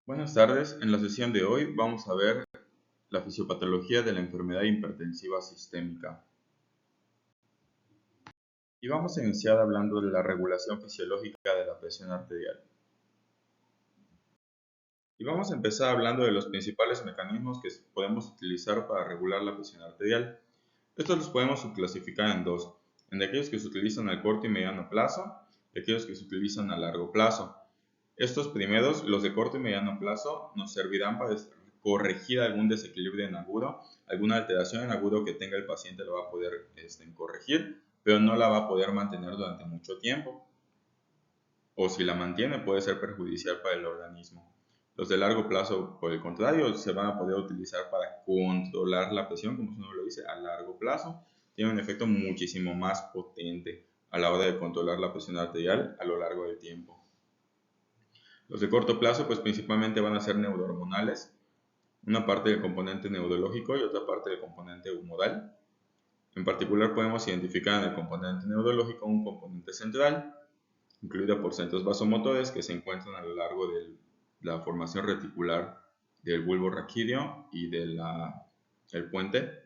Buenas tardes, en la sesión de hoy vamos a ver la fisiopatología de la enfermedad hipertensiva sistémica. Y vamos a iniciar hablando de la regulación fisiológica de la presión arterial. Y vamos a empezar hablando de los principales mecanismos que podemos utilizar para regular la presión arterial. Estos los podemos clasificar en dos, en aquellos que se utilizan a corto y mediano plazo y aquellos que se utilizan a largo plazo. Estos primeros, los de corto y mediano plazo, nos servirán para corregir algún desequilibrio en agudo, alguna alteración en agudo que tenga el paciente lo va a poder corregir, pero no la va a poder mantener durante mucho tiempo. O si la mantiene puede ser perjudicial para el organismo. Los de largo plazo, por el contrario, se van a poder utilizar para controlar la presión, como su nombre lo dice, a largo plazo. Tiene un efecto muchísimo más potente a la hora de controlar la presión arterial a lo largo del tiempo. Los de corto plazo, pues principalmente van a ser neurohormonales, una parte del componente neurológico y otra parte del componente humoral. En particular podemos identificar en el componente neurológico un componente central, incluido por centros vasomotores que se encuentran a lo largo de la formación reticular del bulbo raquídeo y del puente.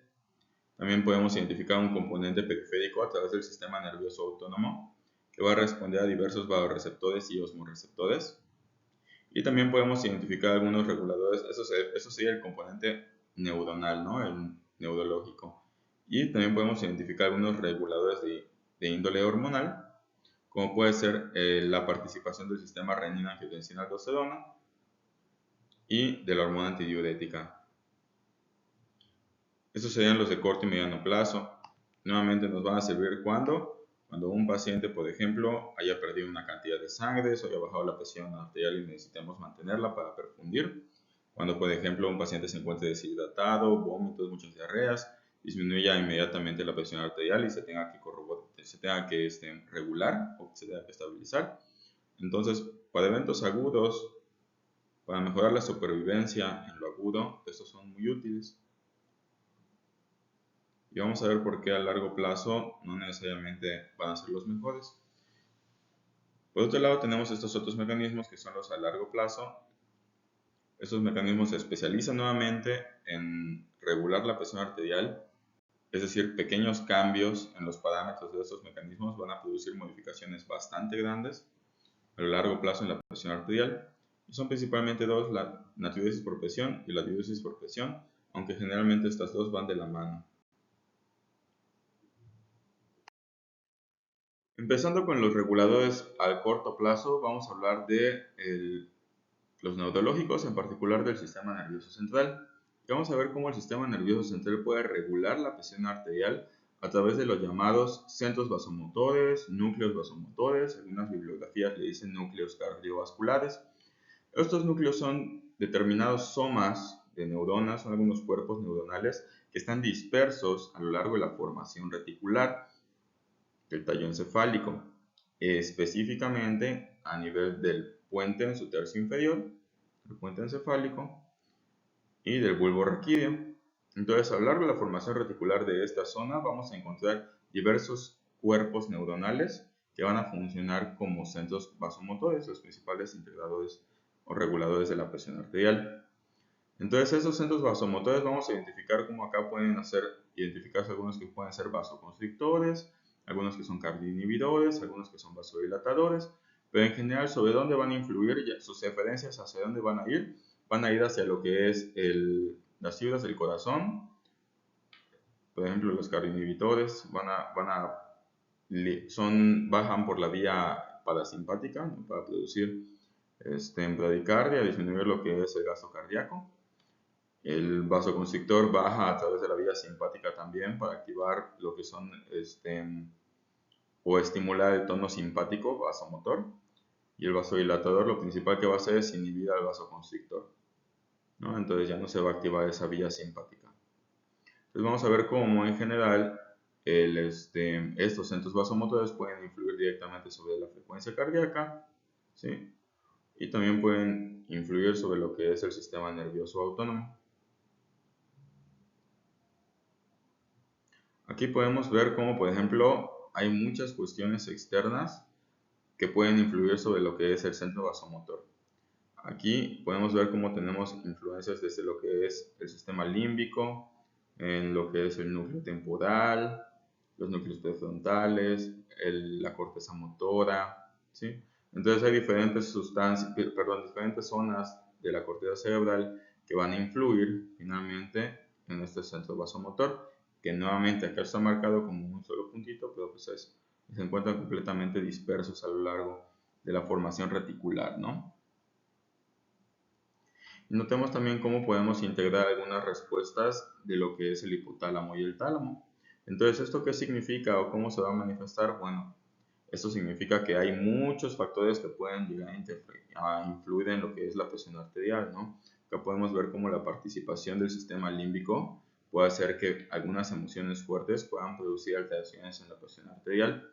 También podemos identificar un componente periférico a través del sistema nervioso autónomo que va a responder a diversos vasoreceptores y osmoreceptores. Y también podemos identificar algunos reguladores, eso sería el componente neuronal, ¿no? El neurológico. Y también podemos identificar algunos reguladores de índole hormonal, como puede ser la participación del sistema renina-angiotensina-aldosterona y de la hormona antidiurética. Estos serían los de corto y mediano plazo. Nuevamente nos van a servir cuando un paciente, por ejemplo, haya perdido una cantidad de sangre o haya bajado la presión arterial y necesitemos mantenerla para perfundir. Cuando, por ejemplo, un paciente se encuentre deshidratado, vómitos, muchas diarreas, disminuya inmediatamente la presión arterial y se tenga que regular o se tenga que estabilizar. Entonces, para eventos agudos, para mejorar la supervivencia en lo agudo, estos son muy útiles. Y vamos a ver por qué a largo plazo no necesariamente van a ser los mejores. Por otro lado tenemos estos otros mecanismos que son los a largo plazo. Estos mecanismos se especializan nuevamente en regular la presión arterial, es decir, pequeños cambios en los parámetros de estos mecanismos van a producir modificaciones bastante grandes a lo largo plazo en la presión arterial. Y son principalmente dos, la natriuresis por presión y la diuresis por presión, aunque generalmente estas dos van de la mano. Empezando con los reguladores al corto plazo, vamos a hablar de los neurológicos, en particular del sistema nervioso central. Y vamos a ver cómo el sistema nervioso central puede regular la presión arterial a través de los llamados centros vasomotores, núcleos vasomotores, algunas bibliografías le dicen núcleos cardiovasculares. Estos núcleos son determinados somas de neuronas, son algunos cuerpos neuronales que están dispersos a lo largo de la formación reticular del tallo encefálico, específicamente a nivel del puente en su tercio inferior, el puente encefálico y del bulbo raquídeo. Entonces, a lo largo de la formación reticular de esta zona vamos a encontrar diversos cuerpos neuronales que van a funcionar como centros vasomotores, los principales integradores o reguladores de la presión arterial. Entonces, esos centros vasomotores vamos a identificar como acá pueden identificarse algunos que pueden ser vasoconstrictores, algunos que son cardioinhibidores, algunos que son vasodilatadores, pero en general sobre dónde van a influir, sus referencias hacia dónde van a ir hacia lo que es las fibras del corazón. Por ejemplo, los cardioinhibidores bajan por la vía parasimpática, ¿no? Para producir bradicardia, disminuir lo que es el gasto cardíaco. El vasoconstrictor baja a través de la vía simpática también para activar lo que son o estimular el tono simpático vasomotor. Y el vasodilatador lo principal que va a hacer es inhibir al vasoconstrictor, ¿no? Entonces ya no se va a activar esa vía simpática. Entonces vamos a ver cómo en general estos centros vasomotores pueden influir directamente sobre la frecuencia cardíaca, ¿sí? Y también pueden influir sobre lo que es el sistema nervioso autónomo. Aquí podemos ver cómo, por ejemplo, hay muchas cuestiones externas que pueden influir sobre lo que es el centro vasomotor. Aquí podemos ver cómo tenemos influencias desde lo que es el sistema límbico, en lo que es el núcleo temporal, los núcleos prefrontales, la corteza motora, ¿sí? Entonces hay diferentes diferentes zonas de la corteza cerebral que van a influir finalmente en este centro vasomotor, que nuevamente acá está marcado como un solo puntito, pero pues se encuentran completamente dispersos a lo largo de la formación reticular, ¿no? Notemos también cómo podemos integrar algunas respuestas de lo que es el hipotálamo y el tálamo. Entonces, ¿esto qué significa o cómo se va a manifestar? Bueno, esto significa que hay muchos factores que pueden llegar a influir en lo que es la presión arterial, ¿no? Acá podemos ver cómo la participación del sistema límbico puede hacer que algunas emociones fuertes puedan producir alteraciones en la presión arterial.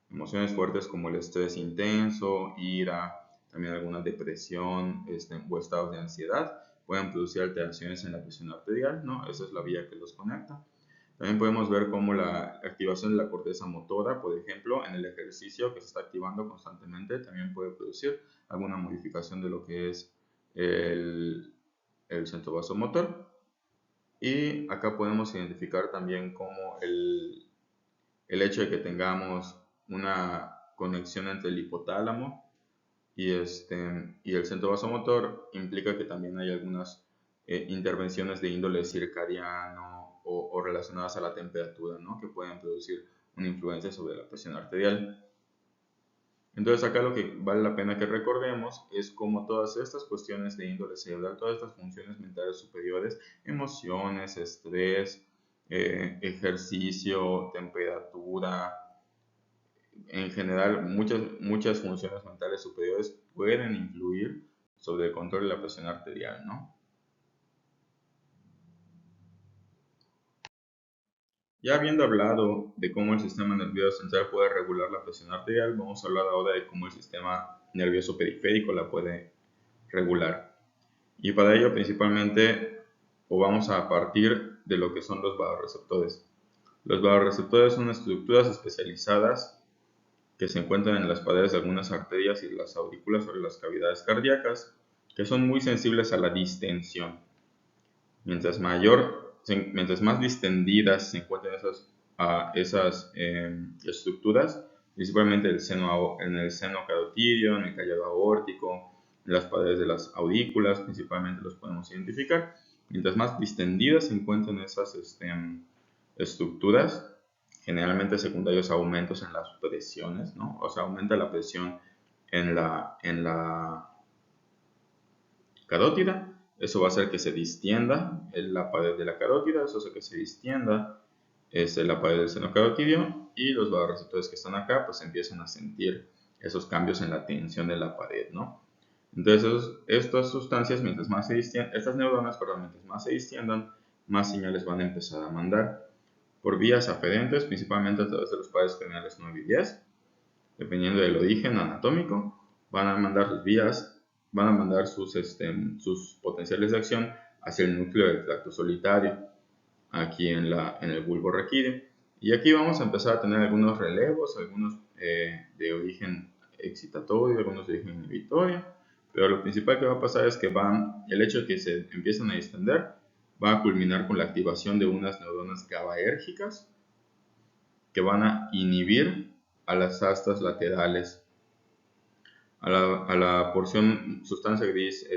Emociones fuertes como el estrés intenso, ira, también alguna depresión o estados de ansiedad pueden producir alteraciones en la presión arterial, ¿no? Esa es la vía que los conecta. También podemos ver cómo la activación de la corteza motora, por ejemplo, en el ejercicio que se está activando constantemente, también puede producir alguna modificación de lo que es el centro vasomotor. Y acá podemos identificar también cómo el hecho de que tengamos una conexión entre el hipotálamo y el centro vasomotor implica que también hay algunas intervenciones de índole circadiano o relacionadas a la temperatura, ¿no? Que pueden producir una influencia sobre la presión arterial. Entonces acá lo que vale la pena que recordemos es cómo todas estas cuestiones de índole cerebral, todas estas funciones mentales superiores, emociones, estrés, ejercicio, temperatura, en general muchas funciones mentales superiores pueden influir sobre el control de la presión arterial, ¿no? Ya habiendo hablado de cómo el sistema nervioso central puede regular la presión arterial, vamos a hablar ahora de cómo el sistema nervioso periférico la puede regular. Y para ello principalmente vamos a partir de lo que son los vasoreceptores. Los vasoreceptores son estructuras especializadas que se encuentran en las paredes de algunas arterias y las aurículas sobre las cavidades cardíacas, que son muy sensibles a la distensión. Mientras más distendidas se encuentran esas estructuras, principalmente en el seno carotidio, en el callado aórtico, en las paredes de las aurículas, principalmente los podemos identificar. Mientras más distendidas se encuentran esas estructuras, generalmente secundarios a aumentos en las presiones, ¿no? O sea, aumenta la presión en la carótida, eso va a hacer que se distienda la pared de la carótida, eso hace que se distienda la pared del seno carotidio y los vasoreceptores que están acá pues empiezan a sentir esos cambios en la tensión de la pared, ¿no? Entonces estas sustancias, estas neuronas, perdón, mientras más se distiendan, más señales van a empezar a mandar por vías aferentes, principalmente a través de los pares craneales 9 y 10, dependiendo del origen anatómico, van a mandar sus potenciales de acción hacia el núcleo del tracto solitario, aquí en el bulbo raquídeo. Y aquí vamos a empezar a tener algunos relevos, algunos de origen excitatorio, algunos de origen inhibitorio, pero lo principal que va a pasar es que el hecho de que se empiezan a distender va a culminar con la activación de unas neuronas GABAérgicas que van a inhibir a las astas laterales, a la porción sustancia gris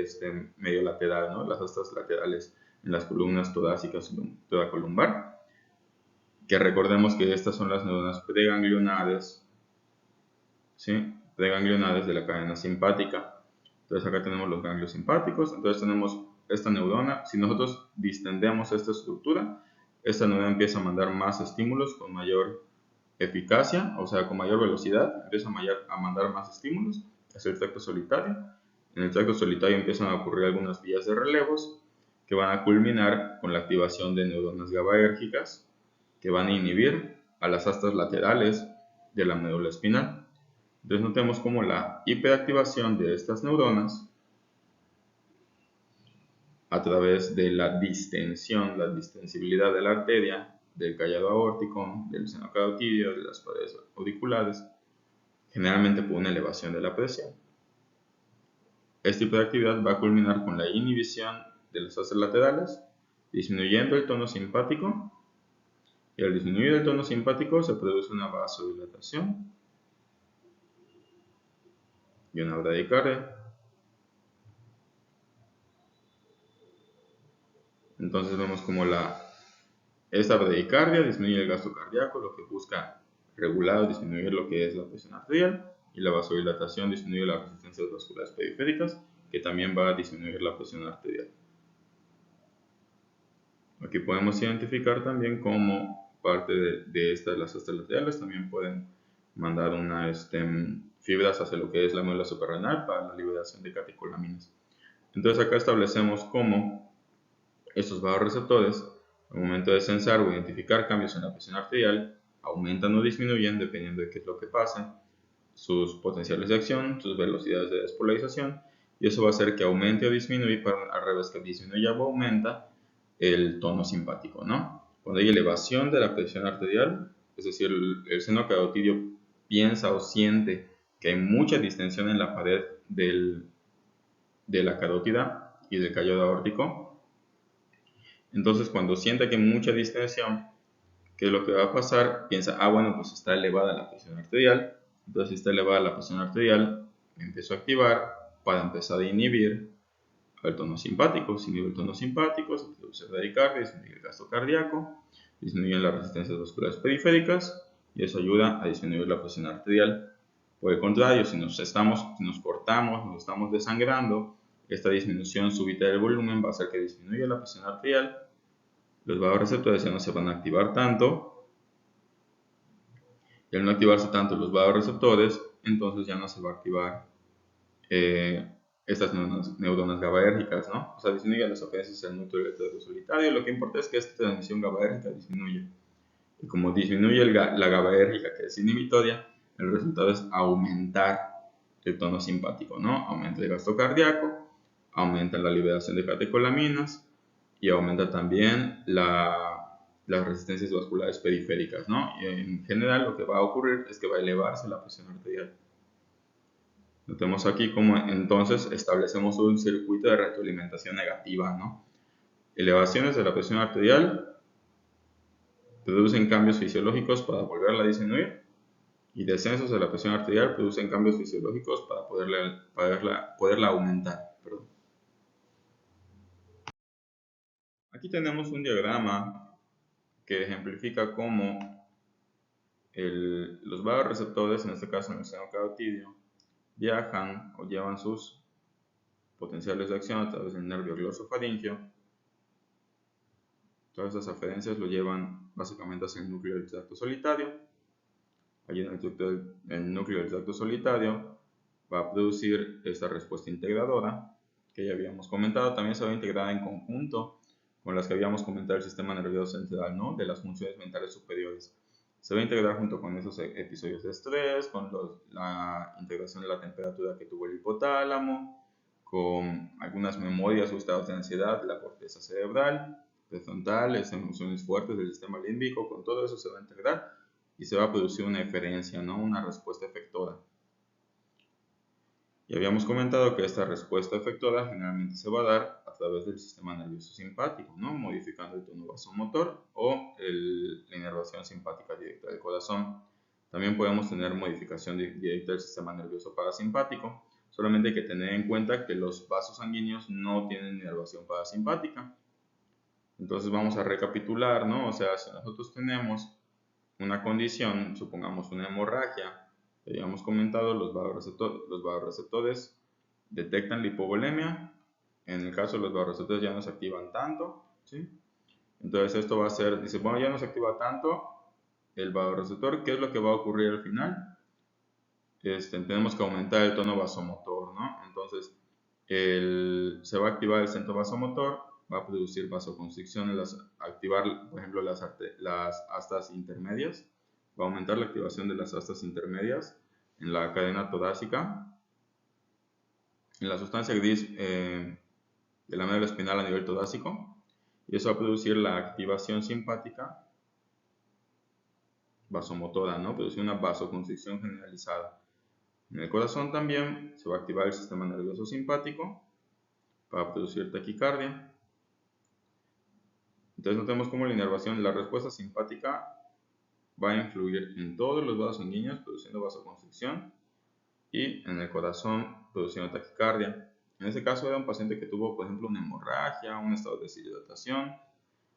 medio lateral, ¿no? Las astas laterales en las columnas torácicas y toracolumbar, que recordemos que estas son las neuronas preganglionales, ¿sí? Preganglionales de la cadena simpática. Entonces acá tenemos los ganglios simpáticos, entonces tenemos esta neurona. Si nosotros distendemos esta estructura, esta neurona empieza a mandar más estímulos con mayor eficacia, o sea, con mayor velocidad, empieza a mandar más estímulos hacia el tracto solitario. En el tracto solitario empiezan a ocurrir algunas vías de relevos que van a culminar con la activación de neuronas GABAérgicas que van a inhibir a las astas laterales de la médula espinal. Entonces notemos cómo la hiperactivación de estas neuronas a través de la distensibilidad de la arteria, del callado aórtico, del seno carotidio, de las paredes auriculares, generalmente por una elevación de la presión. Este tipo de actividad va a culminar con la inhibición de las fasas laterales, disminuyendo el tono simpático, y al disminuir el tono simpático se produce una vasodilatación y una bradicardia. Entonces vemos como esta bradicardia disminuye el gasto cardíaco, lo que busca regular o disminuir lo que es la presión arterial, y la vasodilatación disminuye las resistencias vasculares periféricas, que también va a disminuir la presión arterial. Aquí podemos identificar también cómo parte de las fasas laterales también pueden mandar fibras hacia lo que es la médula suprarrenal para la liberación de catecolaminas. Entonces acá establecemos cómo estos vasoreceptores, al momento de sensar o identificar cambios en la presión arterial, aumentan o disminuyen dependiendo de qué es lo que pasa, sus potenciales de acción, sus velocidades de despolarización, y eso va a hacer que aumente o disminuya, al revés, que disminuya o aumenta el tono simpático, ¿no? Cuando hay elevación de la presión arterial, es decir, el seno carotidio piensa o siente que hay mucha distensión en la pared de la carótida y del callodo aórtico. Entonces, cuando siente que hay mucha distensión, ¿qué es lo que va a pasar? Piensa, bueno, pues está elevada la presión arterial. Entonces, si está elevada la presión arterial, me empiezo a activar para empezar a inhibir el tono simpático. Si inhibe el tono simpático, se produce bradicardia, disminuye el gasto cardíaco, disminuyen las resistencias vasculares periféricas y eso ayuda a disminuir la presión arterial. Por el contrario, si nos cortamos, nos estamos desangrando, esta disminución súbita del volumen va a hacer que disminuya la presión arterial, los vasoreceptores ya no se van a activar tanto, y al no activarse tanto los vasoreceptores, entonces ya no se va a activar estas neuronas GABAérgicas, ¿no? O sea, disminuye las ofensas del núcleo eléctrico solitario. Lo que importa es que esta transmisión GABAérgica disminuye. Y como disminuye la GABAérgica, que es inhibitoria, el resultado es aumentar el tono simpático, ¿no? Aumenta el gasto cardíaco, aumenta la liberación de catecolaminas y aumenta también las resistencias vasculares periféricas, ¿no? Y en general lo que va a ocurrir es que va a elevarse la presión arterial. Notemos aquí cómo entonces establecemos un circuito de retroalimentación negativa, ¿no? Elevaciones de la presión arterial producen cambios fisiológicos para volverla a disminuir, y descensos de la presión arterial producen cambios fisiológicos para poderla aumentar. Perdón. Aquí tenemos un diagrama que ejemplifica cómo los vasoreceptores, en este caso en el seno carotidio, viajan o llevan sus potenciales de acción a través del nervio glosofaríngeo. Todas esas aferencias lo llevan básicamente hacia el núcleo del tracto solitario. Allí en el núcleo del tracto solitario va a producir esta respuesta integradora que ya habíamos comentado. También se va a integrar en conjunto con las que habíamos comentado el sistema nervioso central, ¿no? De las funciones mentales superiores. Se va a integrar junto con esos episodios de estrés, con la integración de la temperatura que tuvo el hipotálamo, con algunas memorias o estados de ansiedad de la corteza cerebral, prefrontal, emociones fuertes del sistema límbico. Con todo eso se va a integrar y se va a producir una eferencia, ¿no? Una respuesta efectora. Y habíamos comentado que esta respuesta efectora generalmente se va a dar a través del sistema nervioso simpático, ¿no? Modificando el tono vasomotor o la inervación simpática directa del corazón. También podemos tener modificación directa del sistema nervioso parasimpático. Solamente hay que tener en cuenta que los vasos sanguíneos no tienen inervación parasimpática. Entonces vamos a recapitular, ¿no? O sea, si nosotros tenemos una condición, supongamos una hemorragia, que habíamos comentado, los vasoreceptores detectan la hipovolemia. En el caso de los vasoreceptores ya no se activan tanto, ¿sí? Entonces esto va a ser, dice, bueno, ya no se activa tanto el vasoreceptor, ¿qué es lo que va a ocurrir al final? Tenemos que aumentar el tono vasomotor, ¿no? Entonces se va a activar el centro vasomotor, va a producir vasoconstricción, activar, por ejemplo, las astas intermedias, va a aumentar la activación de las astas intermedias en la cadena torácica, en la sustancia gris de la médula espinal a nivel torácico, y eso va a producir la activación simpática vasomotora, ¿no? Producir una vasoconstricción generalizada. En el corazón también se va a activar el sistema nervioso simpático para producir taquicardia. Entonces notemos cómo la inervación, la respuesta simpática va a influir en todos los vasos sanguíneos produciendo vasoconstricción y en el corazón produciendo taquicardia. En este caso era un paciente que tuvo, por ejemplo, una hemorragia, un estado de deshidratación,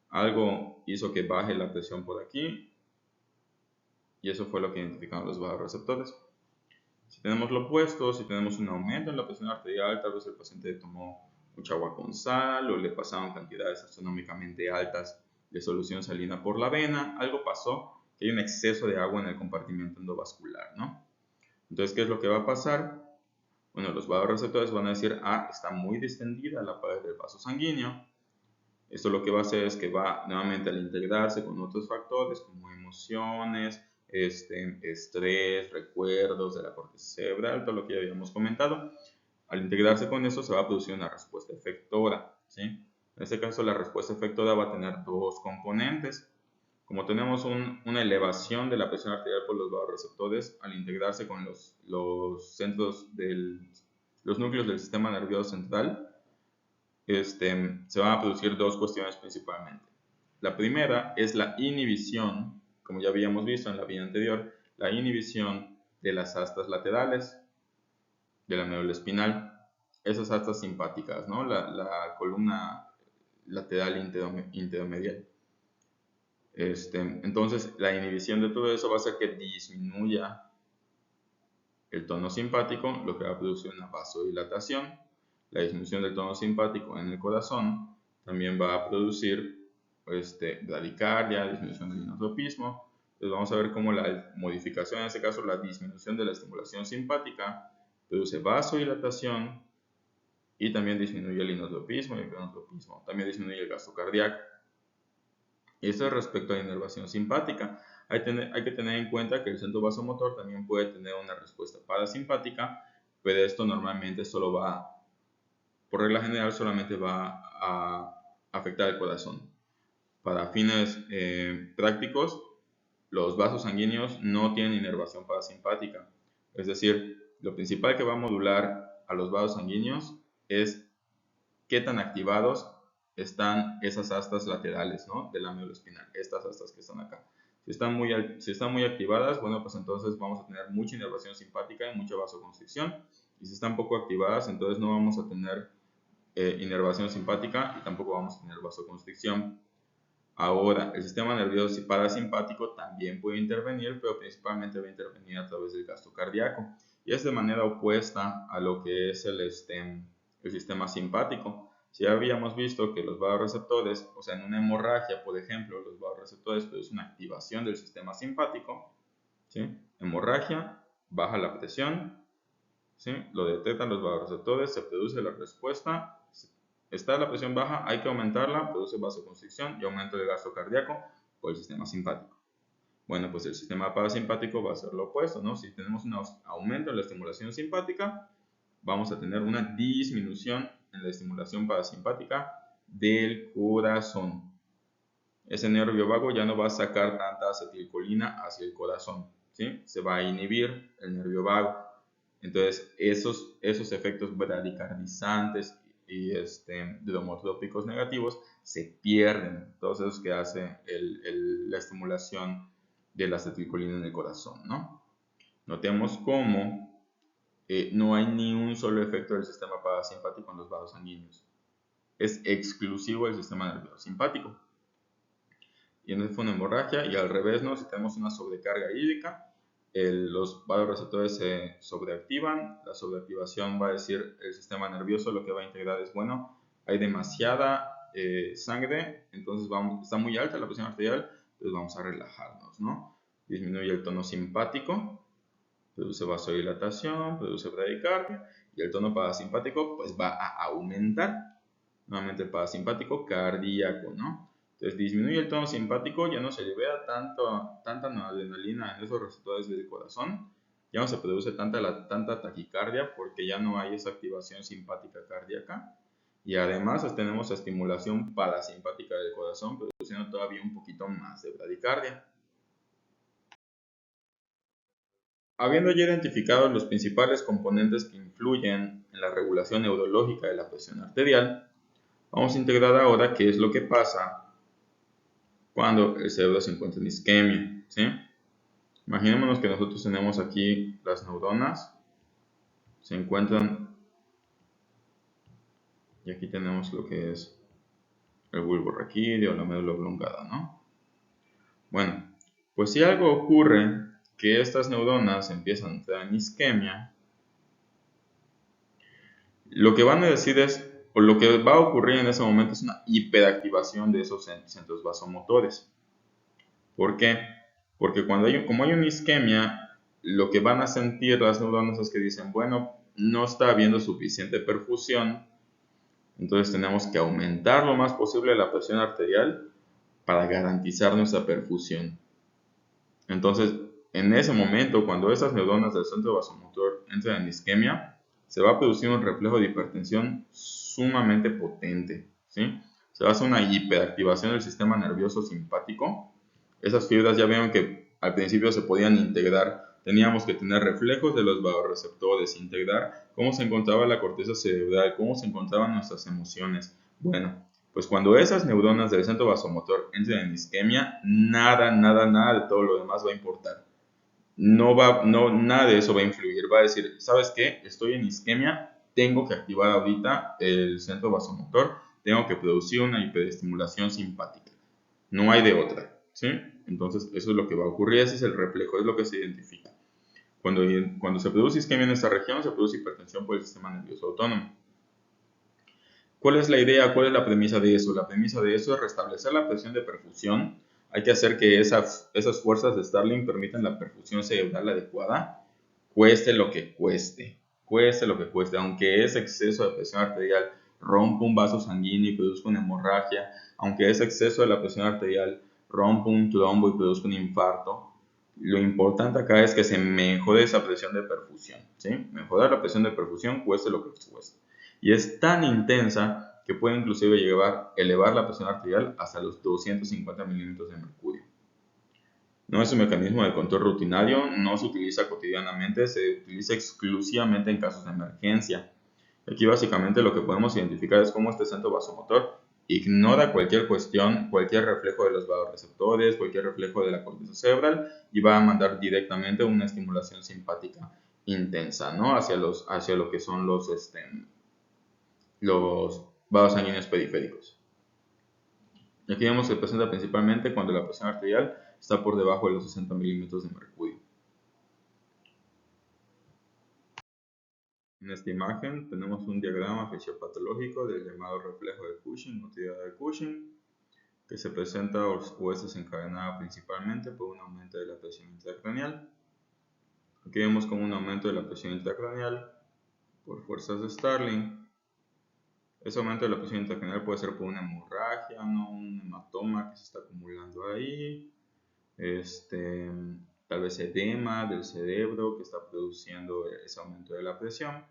algo hizo que baje la presión por aquí y eso fue lo que identificaron los vasoreceptores. Si tenemos lo opuesto, si tenemos un aumento en la presión arterial, tal vez el paciente tomó mucha agua con sal o le pasaron cantidades astronómicamente altas de solución salina por la vena, algo pasó, que hay un exceso de agua en el compartimento endovascular, ¿no? Entonces, ¿qué es lo que va a pasar? Bueno, los vasoreceptores van a decir, está muy distendida la pared del vaso sanguíneo. Esto lo que va a hacer es que va nuevamente al integrarse con otros factores como emociones, estrés, recuerdos de la corteza cerebral, todo lo que ya habíamos comentado. Al integrarse con eso se va a producir una respuesta efectora, ¿sí? En este caso la respuesta efectora va a tener dos componentes. Como tenemos una elevación de la presión arterial por los vasoreceptores, al integrarse con los núcleos del sistema nervioso central, se van a producir dos cuestiones principalmente. La primera es la inhibición, como ya habíamos visto en la vía anterior, la inhibición de las astas laterales de la médula espinal, esas astas simpáticas, ¿no? La columna lateral intermedial. Entonces, la inhibición de todo eso va a hacer que disminuya el tono simpático, lo que va a producir una vasodilatación. La disminución del tono simpático en el corazón también va a producir bradicardia, disminución del inotropismo. Entonces vamos a ver cómo la modificación, en este caso la disminución de la estimulación simpática, produce vasodilatación y también disminuye el inotropismo y el cronotropismo. También disminuye el gasto cardíaco. Esto es respecto a la inervación simpática. Hay que tener en cuenta que el centro vasomotor también puede tener una respuesta parasimpática, pero esto normalmente solo por regla general, solamente va a afectar el corazón. Para fines prácticos, los vasos sanguíneos no tienen inervación parasimpática. Es decir, lo principal que va a modular a los vasos sanguíneos es qué tan activados están esas astas laterales, ¿no?, de la médula espinal, estas astas que están acá. Si están muy activadas, bueno, pues entonces vamos a tener mucha inervación simpática y mucha vasoconstricción. Y si están poco activadas, entonces no vamos a tener inervación simpática y tampoco vamos a tener vasoconstricción. Ahora, el sistema nervioso parasimpático también puede intervenir, pero principalmente va a intervenir a través del gasto cardíaco. Y es de manera opuesta a lo que es el sistema simpático. Si ya habíamos visto que los vasoreceptores, o sea, en una hemorragia, por ejemplo, los vasoreceptores producen una activación del sistema simpático, ¿sí? Hemorragia, baja la presión, ¿sí? Lo detectan los vasoreceptores, se produce la respuesta, está la presión baja, hay que aumentarla, produce vasoconstricción y aumento del gasto cardíaco por el sistema simpático. Bueno, pues el sistema parasimpático va a ser lo opuesto, ¿no? Si tenemos un aumento en la estimulación simpática, vamos a tener una disminución en la estimulación parasimpática del corazón. Ese nervio vago ya no va a sacar tanta acetilcolina hacia el corazón, ¿sí? Se va a inhibir el nervio vago. Entonces, esos efectos bradicardizantes y dromotrópicos negativos se pierden, todos esos que hace la estimulación de la acetilcolina en el corazón, ¿no? Notemos cómo no hay ni un solo efecto del sistema parasimpático en los vasos sanguíneos. Es exclusivo del sistema nervioso simpático. Y entonces fue una hemorragia, y al revés, ¿no? Si tenemos una sobrecarga hídrica, los vasoreceptores se sobreactivan. La sobreactivación va a decir el sistema nervioso, lo que va a integrar es, bueno, hay demasiada sangre, entonces está muy alta la presión arterial, entonces vamos a relajarnos, ¿no? Disminuye el tono simpático, produce vasodilatación, produce bradicardia, y el tono parasimpático pues va a aumentar, nuevamente el parasimpático cardíaco, ¿no? Entonces disminuye el tono simpático, ya no se libera tanta noradrenalina en esos receptores del corazón, ya no se produce tanta taquicardia porque ya no hay esa activación simpática cardíaca, y además tenemos estimulación parasimpática del corazón, produciendo todavía un poquito más de bradicardia. Habiendo ya identificado los principales componentes que influyen en la regulación neurológica de la presión arterial, vamos a integrar ahora qué es lo que pasa cuando el cerebro se encuentra en isquemia, ¿sí? Imaginémonos que nosotros tenemos aquí las neuronas, se encuentran, y aquí tenemos lo que es el bulbo raquídeo o la médula oblongada, ¿no? Bueno, pues si algo ocurre que estas neuronas empiezan a entrar en isquemia, lo que van a decir es, o lo que va a ocurrir en ese momento es una hiperactivación de esos centros vasomotores. ¿Por qué? Porque como hay una isquemia, lo que van a sentir las neuronas es que dicen, bueno, no está habiendo suficiente perfusión, entonces tenemos que aumentar lo más posible la presión arterial para garantizar nuestra perfusión. Entonces, en ese momento, cuando esas neuronas del centro vasomotor entran en isquemia, se va a producir un reflejo de hipertensión sumamente potente, ¿sí? Se va a hacer una hiperactivación del sistema nervioso simpático. Esas fibras ya vieron que al principio se podían integrar. Teníamos que tener reflejos de los vasoreceptores, integrar cómo se encontraba la corteza cerebral, cómo se encontraban nuestras emociones. Bueno, pues cuando esas neuronas del centro vasomotor entren en isquemia, nada de todo lo demás va a importar. Nada de eso va a influir. Va a decir, ¿sabes qué? Estoy en isquemia, tengo que activar ahorita el centro vasomotor, tengo que producir una hiperestimulación simpática. No hay de otra, ¿sí? Entonces, eso es lo que va a ocurrir, ese es el reflejo, es lo que se identifica. Cuando se produce isquemia en esta región, se produce hipertensión por el sistema nervioso autónomo. ¿Cuál es la idea? ¿Cuál es la premisa de eso? La premisa de eso es restablecer la presión de perfusión. Hay que hacer que esas fuerzas de Starling permitan la perfusión cerebral adecuada, cueste lo que cueste. Cueste lo que cueste. Aunque ese exceso de presión arterial rompa un vaso sanguíneo y produzca una hemorragia, aunque ese exceso de la presión arterial rompa un trombo y produzca un infarto, lo importante acá es que se mejore esa presión de perfusión, ¿sí? Mejorar la presión de perfusión cueste lo que cueste. Y es tan intensa que puede inclusive elevar la presión arterial hasta los 250 milímetros de mercurio. No es un mecanismo de control rutinario, no se utiliza cotidianamente, se utiliza exclusivamente en casos de emergencia. Aquí básicamente lo que podemos identificar es cómo este centro vasomotor ignora cualquier cuestión, cualquier reflejo de los vasoreceptores, cualquier reflejo de la corteza cerebral y va a mandar directamente una estimulación simpática intensa, ¿no? hacia lo que son los vasos sanguíneos periféricos. Y aquí vemos que se presenta principalmente cuando la presión arterial está por debajo de los 60 milímetros de mercurio. En esta imagen tenemos un diagrama fisiopatológico del llamado reflejo de Cushing o tirada de Cushing, que se presenta o es desencadenada principalmente por un aumento de la presión intracraneal. Aquí vemos como un aumento de la presión intracraneal por fuerzas de Starling. Ese aumento de la presión intracraneal puede ser por una hemorragia, ¿no? Un hematoma que se está acumulando ahí, tal vez edema del cerebro que está produciendo ese aumento de la presión.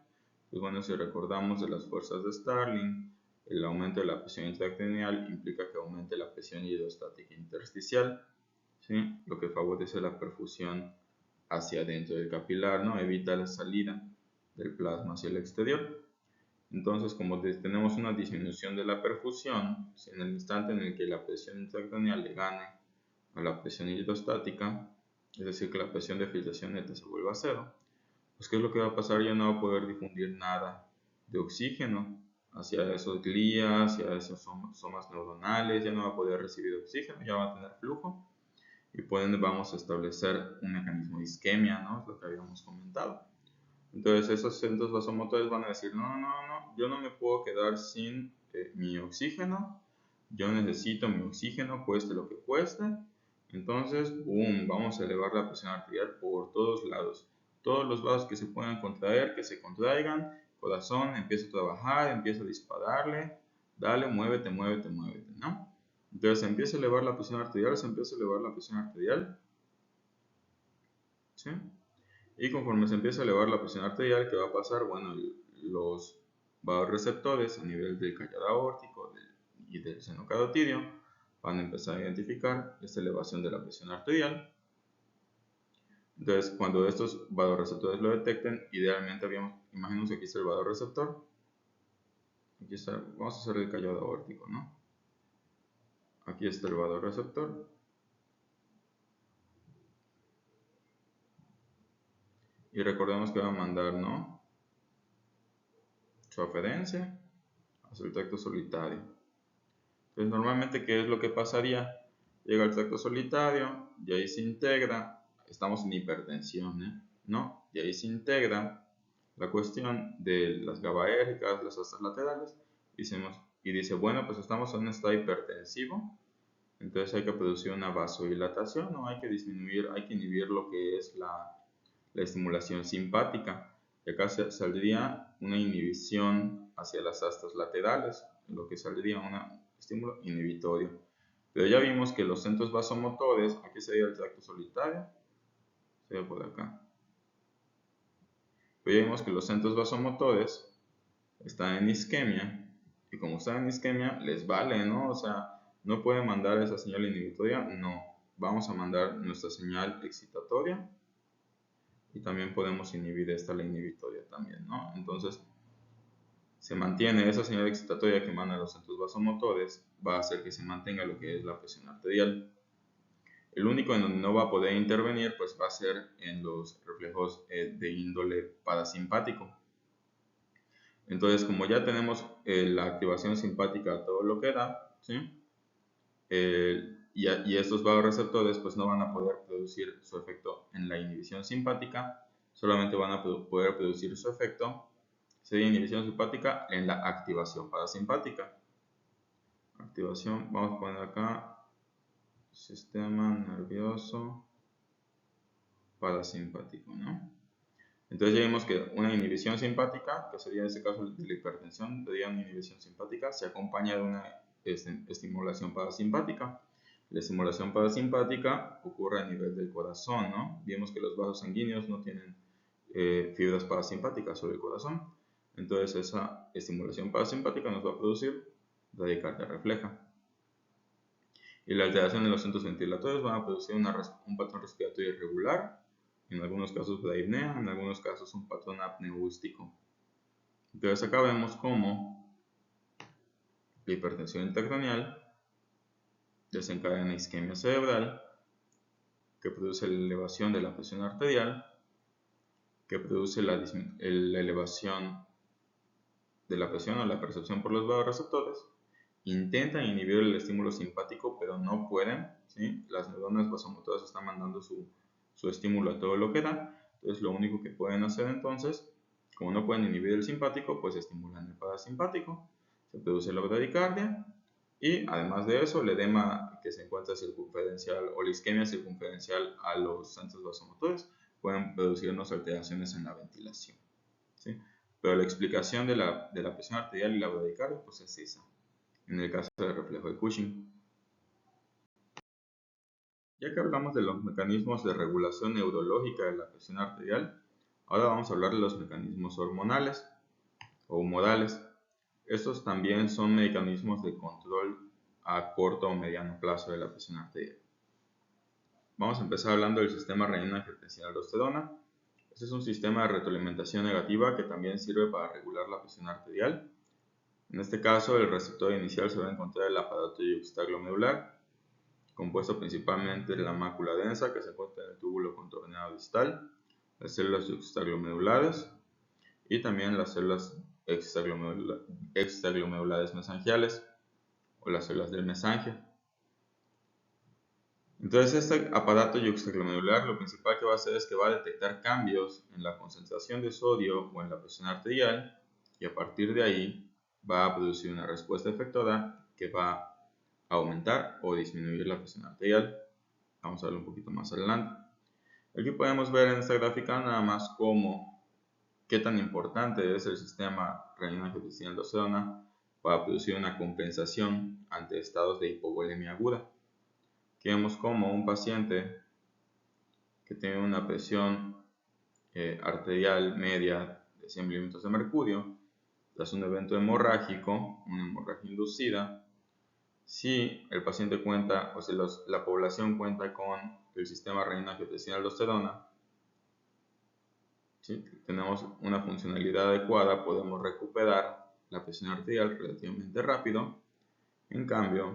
Pues bueno, si recordamos de las fuerzas de Starling, el aumento de la presión intracraneal implica que aumente la presión hidrostática intersticial, ¿sí? Lo que favorece la perfusión hacia adentro del capilar, ¿no? Evita la salida del plasma hacia el exterior. Entonces, como tenemos una disminución de la perfusión, en el instante en el que la presión intracraneal le gane a la presión hidrostática, es decir, que la presión de filtración neta se vuelva a cero, pues ¿qué es lo que va a pasar? Ya no va a poder difundir nada de oxígeno hacia esos glías, hacia esas somas neuronales, ya no va a poder recibir oxígeno, ya va a tener flujo y por ende vamos a establecer un mecanismo de isquemia, ¿no? Es lo que habíamos comentado. Entonces esos centros vasomotores van a decir, no, yo no me puedo quedar sin mi oxígeno, yo necesito mi oxígeno, cueste lo que cueste. Entonces, boom, vamos a elevar la presión arterial por todos lados. Todos los vasos que se puedan contraer, que se contraigan, corazón empieza a trabajar, empieza a dispararle, dale, muévete, ¿no? Entonces se empieza a elevar la presión arterial, ¿sí? Y conforme se empieza a elevar la presión arterial, ¿qué va a pasar? Bueno, los vasoreceptores a nivel del callado aórtico y del seno carotidio van a empezar a identificar esta elevación de la presión arterial. Entonces, cuando estos vasoreceptores lo detecten, idealmente imaginemos que aquí está el vasoreceptor. Aquí está, vamos a hacer el callado aórtico, ¿no? Aquí está el vasoreceptor. Y recordemos que va a mandar, ¿no?, su aferencia hacia el tracto solitario. Entonces, normalmente, ¿qué es lo que pasaría? Llega al tracto solitario, y ahí se integra, estamos en hipertensión, ¿no? Y ahí se integra la cuestión de las GABAérgicas, las astas laterales, y dice, bueno, pues estamos en un estado hipertensivo, entonces hay que producir una vasodilatación, ¿no? Hay que inhibir lo que es la estimulación simpática. Y acá saldría una inhibición hacia las astas laterales, lo que saldría un estímulo inhibitorio. Pero ya vimos que los centros vasomotores, aquí sería el tracto solitario, sería por acá. Pero ya vimos que los centros vasomotores están en isquemia, y como están en isquemia, les vale, ¿no? O sea, no pueden mandar esa señal inhibitoria, no. Vamos a mandar nuestra señal excitatoria, y también podemos inhibir la inhibitoria también, ¿no? Entonces, se mantiene esa señal excitatoria que manda los centros vasomotores, va a hacer que se mantenga lo que es la presión arterial. El único en donde no va a poder intervenir, pues va a ser en los reflejos de índole parasimpático. Entonces, como ya tenemos la activación simpática a todo lo que da, ¿sí? Y estos vasoreceptores pues no van a poder producir su efecto en la inhibición simpática, solamente van a poder producir su efecto, sería inhibición simpática, en la activación parasimpática. Activación, vamos a poner acá, sistema nervioso parasimpático, ¿no? Entonces ya vimos que una inhibición simpática, que sería en este caso de la hipertensión, sería una inhibición simpática, se acompaña de una estimulación parasimpática. La estimulación parasimpática ocurre a nivel del corazón, ¿no? Vimos que los vasos sanguíneos no tienen fibras parasimpáticas sobre el corazón. Entonces esa estimulación parasimpática nos va a producir bradicardia refleja. Y la alteración de los centros ventilatorios van a producir un patrón respiratorio irregular, en algunos casos braipnea, en algunos casos un patrón apneústico. Entonces acá vemos cómo la hipertensión intracraneal desencadena isquemia cerebral, que produce la elevación de la presión arterial, que produce la elevación de la presión o la percepción por los vasoreceptores. Intentan inhibir el estímulo simpático, pero no pueden, ¿sí? Las neuronas vasomotoras están mandando su estímulo a todo lo que da. Entonces lo único que pueden hacer entonces, como no pueden inhibir el simpático, pues estimulan el parasimpático, se produce la bradicardia, y además de eso el edema que se encuentra circunferencial o la isquemia circunferencial a los centros vasomotores pueden producirnos alteraciones en la ventilación, ¿sí? Pero la explicación de la presión arterial y la bradicardia pues es esa, en el caso del reflejo de Cushing. Ya que hablamos de los mecanismos de regulación neurológica de la presión arterial, ahora vamos a hablar de los mecanismos hormonales o humorales. Estos también son mecanismos de control a corto o mediano plazo de la presión arterial. Vamos a empezar hablando del sistema renina-angiotensina-aldosterona. Este es un sistema de retroalimentación negativa que también sirve para regular la presión arterial. En este caso, el receptor inicial se va a encontrar en el aparato yuxtaglomedular, compuesto principalmente de la mácula densa que se encuentra en el túbulo contorneado distal, las células yuxtaglomedulares y también las células extraglomedulares mesangiales o las células del mesangio. Entonces este aparato yuxtaglomedular lo principal que va a hacer es que va a detectar cambios en la concentración de sodio o en la presión arterial, y a partir de ahí va a producir una respuesta efectora que va a aumentar o disminuir la presión arterial. Vamos a verlo un poquito más adelante. Aquí podemos ver en esta gráfica nada más qué tan importante es el sistema renina-angiotensina-aldosterona para producir una compensación ante estados de hipovolemia aguda. Aquí vemos como un paciente que tiene una presión arterial media de 100 milímetros de mercurio, tras un evento hemorrágico, una hemorragia inducida, si el paciente cuenta, o si la población cuenta con el sistema renina-angiotensina-aldosterona Si tenemos una funcionalidad adecuada, podemos recuperar la presión arterial relativamente rápido. En cambio,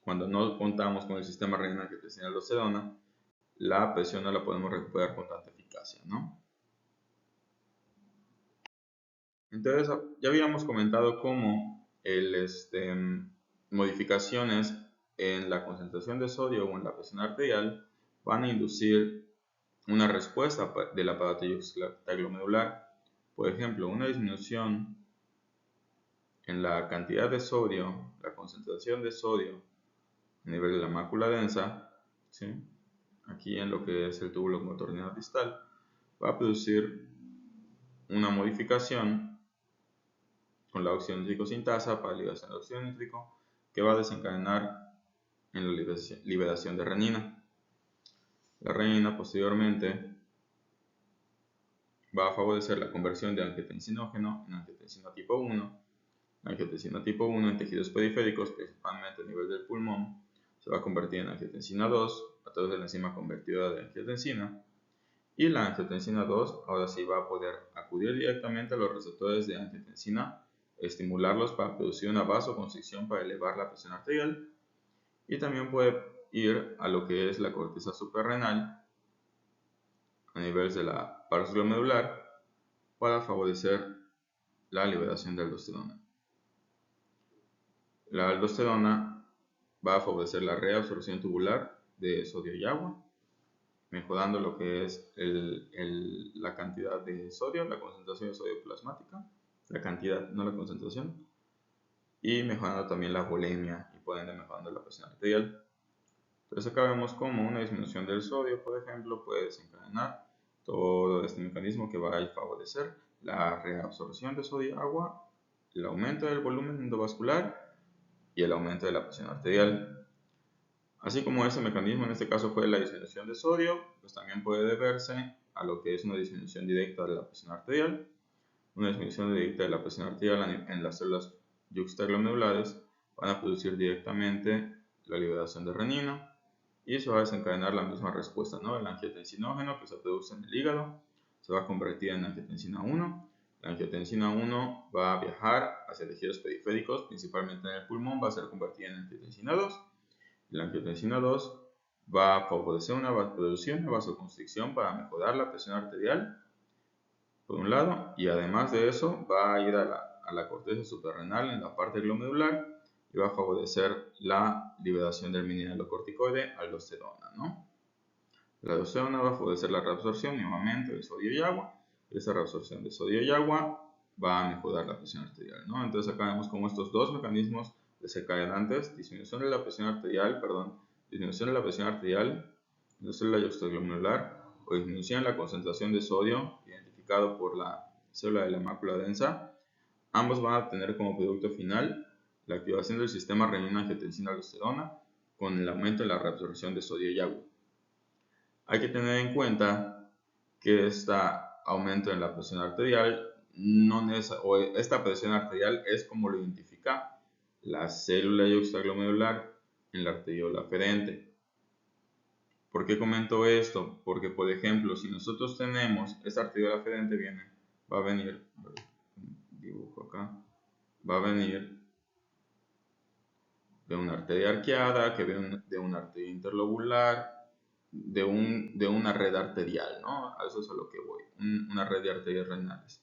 cuando no contamos con el sistema renina-angiotensina-aldosterona, la presión no la podemos recuperar con tanta eficacia, ¿no? Entonces, ya habíamos comentado cómo modificaciones en la concentración de sodio o en la presión arterial van a inducir una respuesta del aparato glomerular. Por ejemplo, una disminución en la cantidad de sodio, la concentración de sodio a nivel de la mácula densa, ¿sí? Aquí en lo que es el túbulo motorneado distal, va a producir una modificación con la óxido nítrico sintasa para liberación de óxido nítrico que va a desencadenar en la liberación de renina. La renina posteriormente va a favorecer la conversión de angiotensinógeno en angiotensina tipo 1. La angiotensina tipo 1 en tejidos periféricos, principalmente a nivel del pulmón, se va a convertir en angiotensina 2 a través de la enzima convertidora de angiotensina. Y la angiotensina 2 ahora sí va a poder acudir directamente a los receptores de angiotensina, estimularlos para producir una vasoconstricción para elevar la presión arterial, y también puede ir a lo que es la corteza suprarrenal a nivel de la pares glomerular para favorecer la liberación de aldosterona. La aldosterona va a favorecer la reabsorción tubular de sodio y agua, mejorando lo que es la cantidad de sodio, la concentración de sodio plasmática, la cantidad, no la concentración, y mejorando también la volemia y por ende mejorando la presión arterial. Entonces acá vemos cómo una disminución del sodio, por ejemplo, puede desencadenar todo este mecanismo que va a favorecer la reabsorción de sodio y agua, el aumento del volumen endovascular y el aumento de la presión arterial. Así como ese mecanismo en este caso fue la disminución de sodio, pues también puede deberse a lo que es una disminución directa de la presión arterial. Una disminución directa de la presión arterial en las células yuxtaglomerulares van a producir directamente la liberación de renina y eso va a desencadenar la misma respuesta, ¿no? El angiotensinógeno que se produce en el hígado se va a convertir en angiotensina 1. La angiotensina 1 va a viajar hacia tejidos periféricos, principalmente en el pulmón, va a ser convertida en angiotensina 2. La angiotensina 2 va a favorecer producir una vasoconstricción para mejorar la presión arterial, por un lado, y además de eso va a ir a la corteza suprarrenal en la parte glomerular y va a favorecer la liberación del mineralocorticoide aldosterona, ¿no? La aldosterona va a favorecer la reabsorción nuevamente de sodio y agua. Esa reabsorción de sodio y agua va a mejorar la presión arterial, ¿no? Entonces acá vemos como estos dos mecanismos desencadenantes, disminución de la presión arterial, disminución de la célula yuxtaglomerular o disminución en la concentración de sodio identificado por la célula de la mácula densa, ambos van a tener como producto final la activación del sistema renina-angiotensina-aldosterona con el aumento de la reabsorción de sodio y agua. Hay que tener en cuenta que este aumento en la presión arterial esta presión arterial es como lo identifica la célula yuxtaglomerular en la arteriola aferente. ¿Por qué comento esto? Porque, por ejemplo, si nosotros tenemos esta arteriola aferente, va a venir, dibujo acá, va a venir de una arteria arqueada, que viene de una arteria interlobular, de una red arterial, ¿no? A eso es a lo que voy, una red de arterias renales.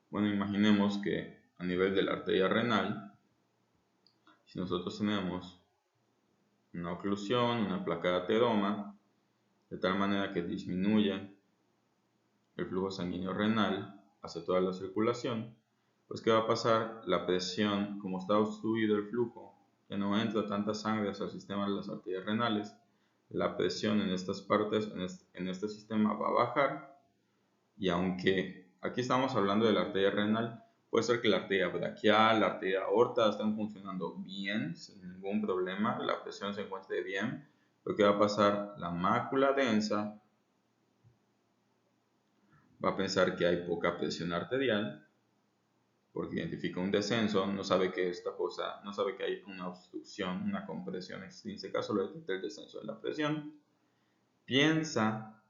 Bueno, imaginemos que a nivel de la arteria renal, si nosotros tenemos una oclusión, una placa de ateroma, de tal manera que disminuye el flujo sanguíneo renal hacia toda la circulación, pues ¿qué va a pasar? La presión, como está obstruido el flujo, ya no entra tanta sangre hacia el sistema de las arterias renales, la presión en estas partes, en este sistema va a bajar, y aunque aquí estamos hablando de la arteria renal, puede ser que la arteria braquial, la arteria aorta estén funcionando bien, sin ningún problema, la presión se encuentre bien, pero ¿qué va a pasar? La mácula densa va a pensar que hay poca presión arterial, porque identifica un descenso, no sabe que no sabe que hay una obstrucción, una compresión extrínseca, solo detecta el descenso de la presión, piensa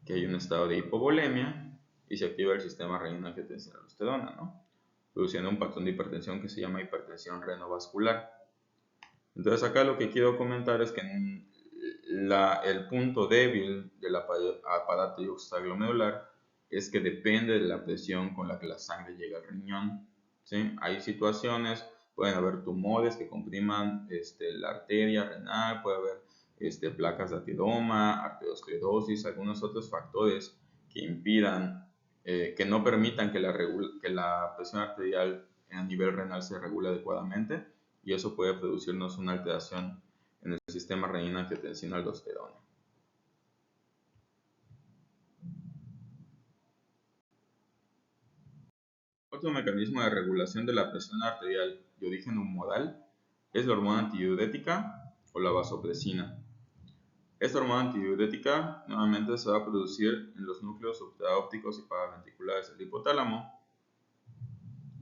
que hay un estado de hipovolemia y se activa el sistema renina-angiotensina-aldosterona, ¿no? Produciendo un patrón de hipertensión que se llama hipertensión renovascular. Entonces acá lo que quiero comentar es que el punto débil del aparato yuxtaglomerular es que depende de la presión con la que la sangre llega al riñón, ¿sí? Hay situaciones, pueden haber tumores que compriman la arteria renal, puede haber placas de ateroma, arteriosclerosis, algunos otros factores que impidan, que no permitan que la presión arterial a nivel renal se regule adecuadamente, y eso puede producirnos una alteración en el sistema renina-angiotensina-aldosterona. Otro mecanismo de regulación de la presión arterial de origen humoral es la hormona antidiurética o la vasopresina. Esta hormona antidiurética nuevamente se va a producir en los núcleos supraópticos y paraventriculares del hipotálamo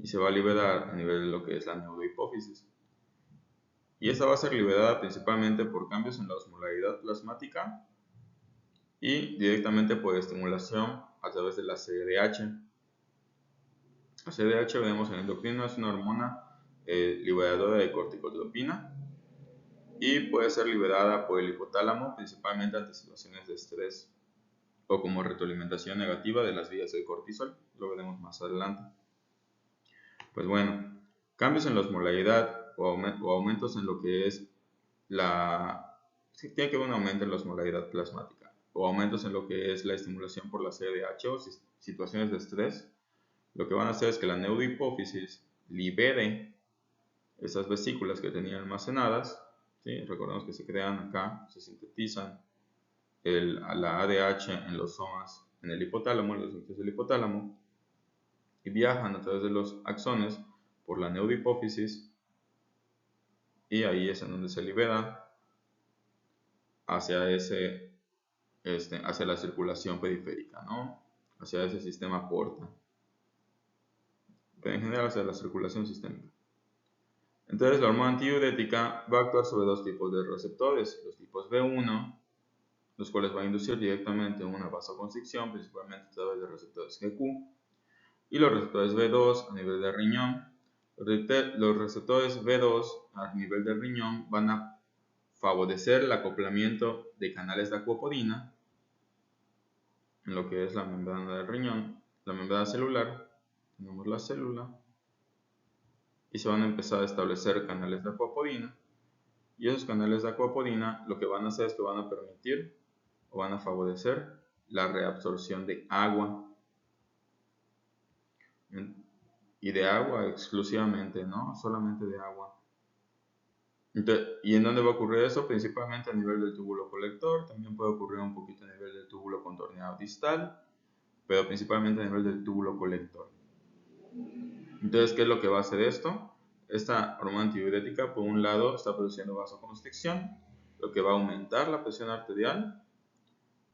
y se va a liberar a nivel de lo que es la neurohipófisis. Y esta va a ser liberada principalmente por cambios en la osmolaridad plasmática y directamente por estimulación a través de la CDH. La CDH, vemos en endocrino, es una hormona liberadora de corticotropina y puede ser liberada por el hipotálamo principalmente ante situaciones de estrés o como retroalimentación negativa de las vías del cortisol. Lo veremos más adelante. Pues bueno, cambios en la osmolaridad o aumentos en lo que es tiene que haber un aumento en la osmolaridad plasmática o aumentos en lo que es la estimulación por la CDH o situaciones de estrés. Lo que van a hacer es que la neurohipófisis libere esas vesículas que tenía almacenadas, ¿sí? Recordemos que se crean acá, se sintetizan la ADH en los somas, en el hipotálamo, en los núcleos del hipotálamo, y viajan a través de los axones por la neurohipófisis, y ahí es en donde se libera hacia hacia la circulación periférica, ¿no? Hacia ese sistema porta, pero en general hacia la circulación sistémica. Entonces la hormona antidiurética va a actuar sobre dos tipos de receptores, los tipos B1, los cuales van a inducir directamente una vasoconstricción, principalmente a través de receptores GQ, y los receptores B2 a nivel del riñón. Los receptores B2 a nivel del riñón van a favorecer el acoplamiento de canales de acuopodina en lo que es la membrana del riñón, la membrana celular. Tenemos la célula y se van a empezar a establecer canales de acuopodina, y esos canales de acuopodina lo que van a hacer es que van a permitir o van a favorecer la reabsorción de agua, y de agua exclusivamente, ¿no? Solamente de agua. Entonces, ¿y en dónde va a ocurrir eso? Principalmente a nivel del túbulo colector, también puede ocurrir un poquito a nivel del túbulo contorneado distal, pero principalmente a nivel del túbulo colector. Entonces, ¿qué es lo que va a hacer esto? Esta hormona antidiurética, por un lado, está produciendo vasoconstricción, lo que va a aumentar la presión arterial,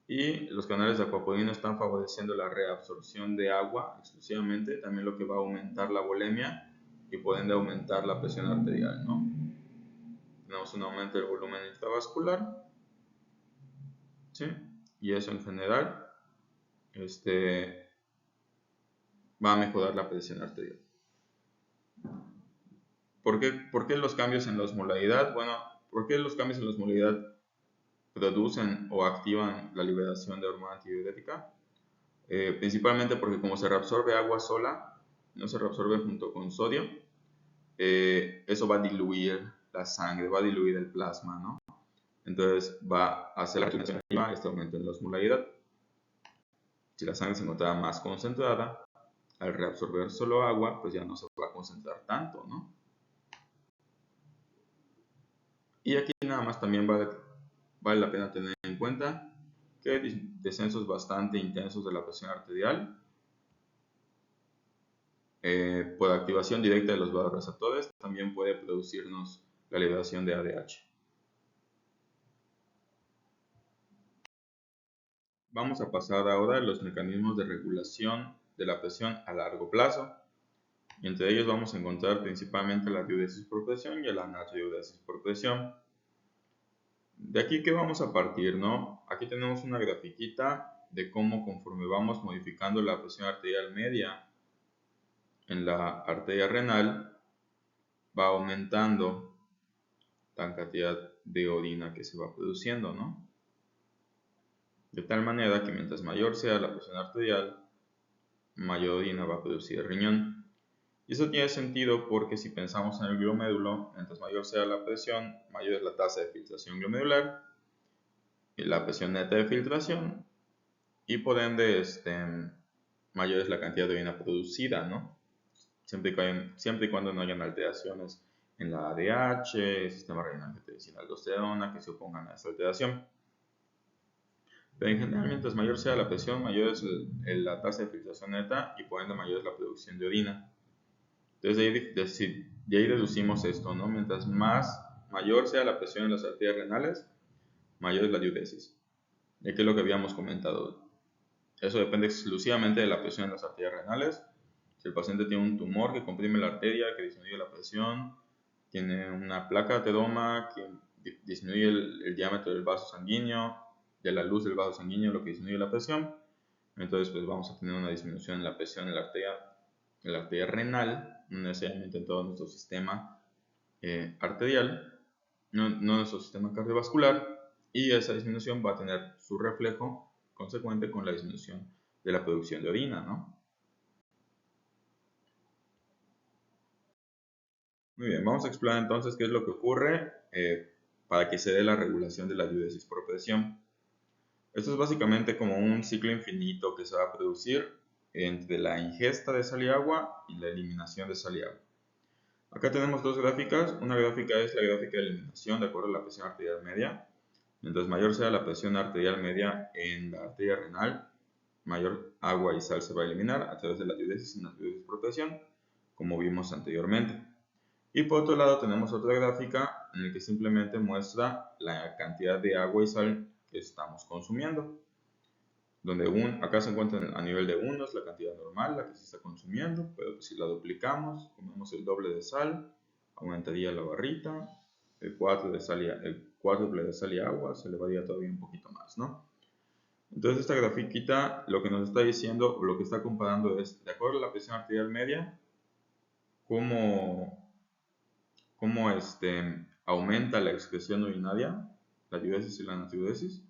y los canales de acuopodina están favoreciendo la reabsorción de agua exclusivamente, también lo que va a aumentar la volemia y por ende aumentar la presión arterial, ¿no? Tenemos un aumento del volumen intravascular, ¿sí? Y eso en general va a mejorar la presión arterial. ¿Por qué los cambios en la osmolaridad? Bueno, ¿por qué los cambios en la osmolaridad producen o activan la liberación de hormona antidiurética? Principalmente porque como se reabsorbe agua sola, no se reabsorbe junto con sodio, eso va a diluir la sangre, va a diluir el plasma, ¿no? Entonces va a hacer este aumento en la osmolaridad. Si la sangre se encontraba más concentrada, al reabsorber solo agua, pues ya no se va a concentrar tanto, ¿no? Y aquí nada más también vale la pena tener en cuenta que hay descensos bastante intensos de la presión arterial por activación directa de los vasoreceptores, también puede producirnos la liberación de ADH. Vamos a pasar ahora a los mecanismos de regulación de la presión a largo plazo. Y entre ellos vamos a encontrar principalmente la diuresis por presión y la natriuresis por presión. De aquí que vamos a partir, ¿no? Aquí tenemos una grafiquita de cómo conforme vamos modificando la presión arterial media en la arteria renal, va aumentando la cantidad de orina que se va produciendo, ¿no? De tal manera que mientras mayor sea la presión arterial, mayor orina va a producir el riñón. Y eso tiene sentido porque si pensamos en el glomérulo, mientras mayor sea la presión, mayor es la tasa de filtración glomerular y la presión neta de filtración, y por ende mayor es la cantidad de orina producida, ¿no? Siempre y cuando no hayan alteraciones en la ADH, el sistema renal angiotensina aldosterona que se opongan a esa alteración. Pero en general, mientras mayor sea la presión, mayor es la tasa de filtración neta y por ende mayor es la producción de orina. Entonces de ahí deducimos esto, ¿no? Mientras mayor sea la presión en las arterias renales, mayor es la diuresis. ¿De qué es lo que habíamos comentado? Eso depende exclusivamente de la presión en las arterias renales. Si el paciente tiene un tumor que comprime la arteria, que disminuye la presión, tiene una placa de ateroma que disminuye el diámetro del vaso sanguíneo, de la luz del vaso sanguíneo, lo que disminuye la presión, entonces pues vamos a tener una disminución en la presión en la arteria renal, no necesariamente en todo nuestro sistema arterial, no nuestro sistema cardiovascular, y esa disminución va a tener su reflejo consecuente con la disminución de la producción de orina, ¿no? Muy bien, vamos a explorar entonces qué es lo que ocurre para que se dé la regulación de la diuresis por presión. Esto es básicamente como un ciclo infinito que se va a producir entre la ingesta de sal y agua y la eliminación de sal y agua. Acá tenemos dos gráficas. Una gráfica es la gráfica de eliminación de acuerdo a la presión arterial media. Mientras mayor sea la presión arterial media en la arteria renal, mayor agua y sal se va a eliminar a través de la diuresis y la diuresis por presión, como vimos anteriormente. Y por otro lado tenemos otra gráfica en la que simplemente muestra la cantidad de agua y sal que estamos consumiendo. Donde acá se encuentra a nivel de 1 es la cantidad normal, la que se está consumiendo, pero si la duplicamos, comemos el doble de sal, aumentaría la barrita, el cuádruple de sal y agua, se elevaría todavía un poquito más, ¿no? Entonces esta grafiquita lo que nos está diciendo, o lo que está comparando es, de acuerdo a la presión arterial media, cómo aumenta la excreción urinaria, la diuresis y la natriuresis,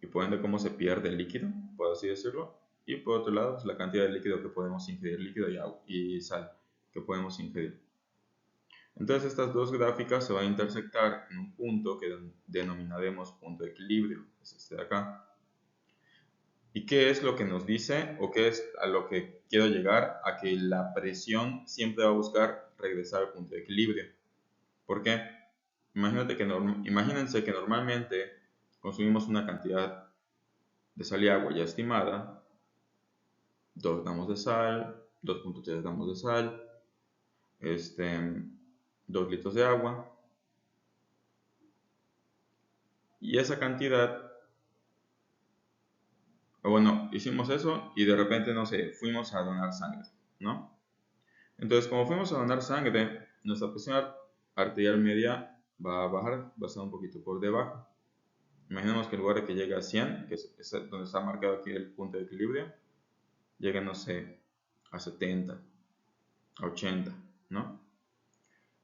y por ende cómo se pierde el líquido, por así decirlo, y por otro lado la cantidad de líquido que podemos ingerir, líquido y, agua, y sal que podemos ingerir. Entonces estas dos gráficas se van a intersectar en un punto que denominaremos punto de equilibrio, es este de acá. ¿Y qué es lo que nos dice, o qué es a lo que quiero llegar? A que la presión siempre va a buscar regresar al punto de equilibrio. ¿Por qué? Imagínense que normalmente consumimos una cantidad de sal y agua ya estimada, 2 gramos de sal, 2.3 gramos de sal, 2 litros de agua, y esa cantidad, bueno, hicimos eso y de repente, no sé, fuimos a donar sangre, ¿no? Entonces, como fuimos a donar sangre, nuestra presión arterial media va a bajar, va a estar un poquito por debajo. Imaginemos que en lugar de que llegue a 100, que es donde está marcado aquí el punto de equilibrio, llegue, no sé, a 70, a 80, ¿no?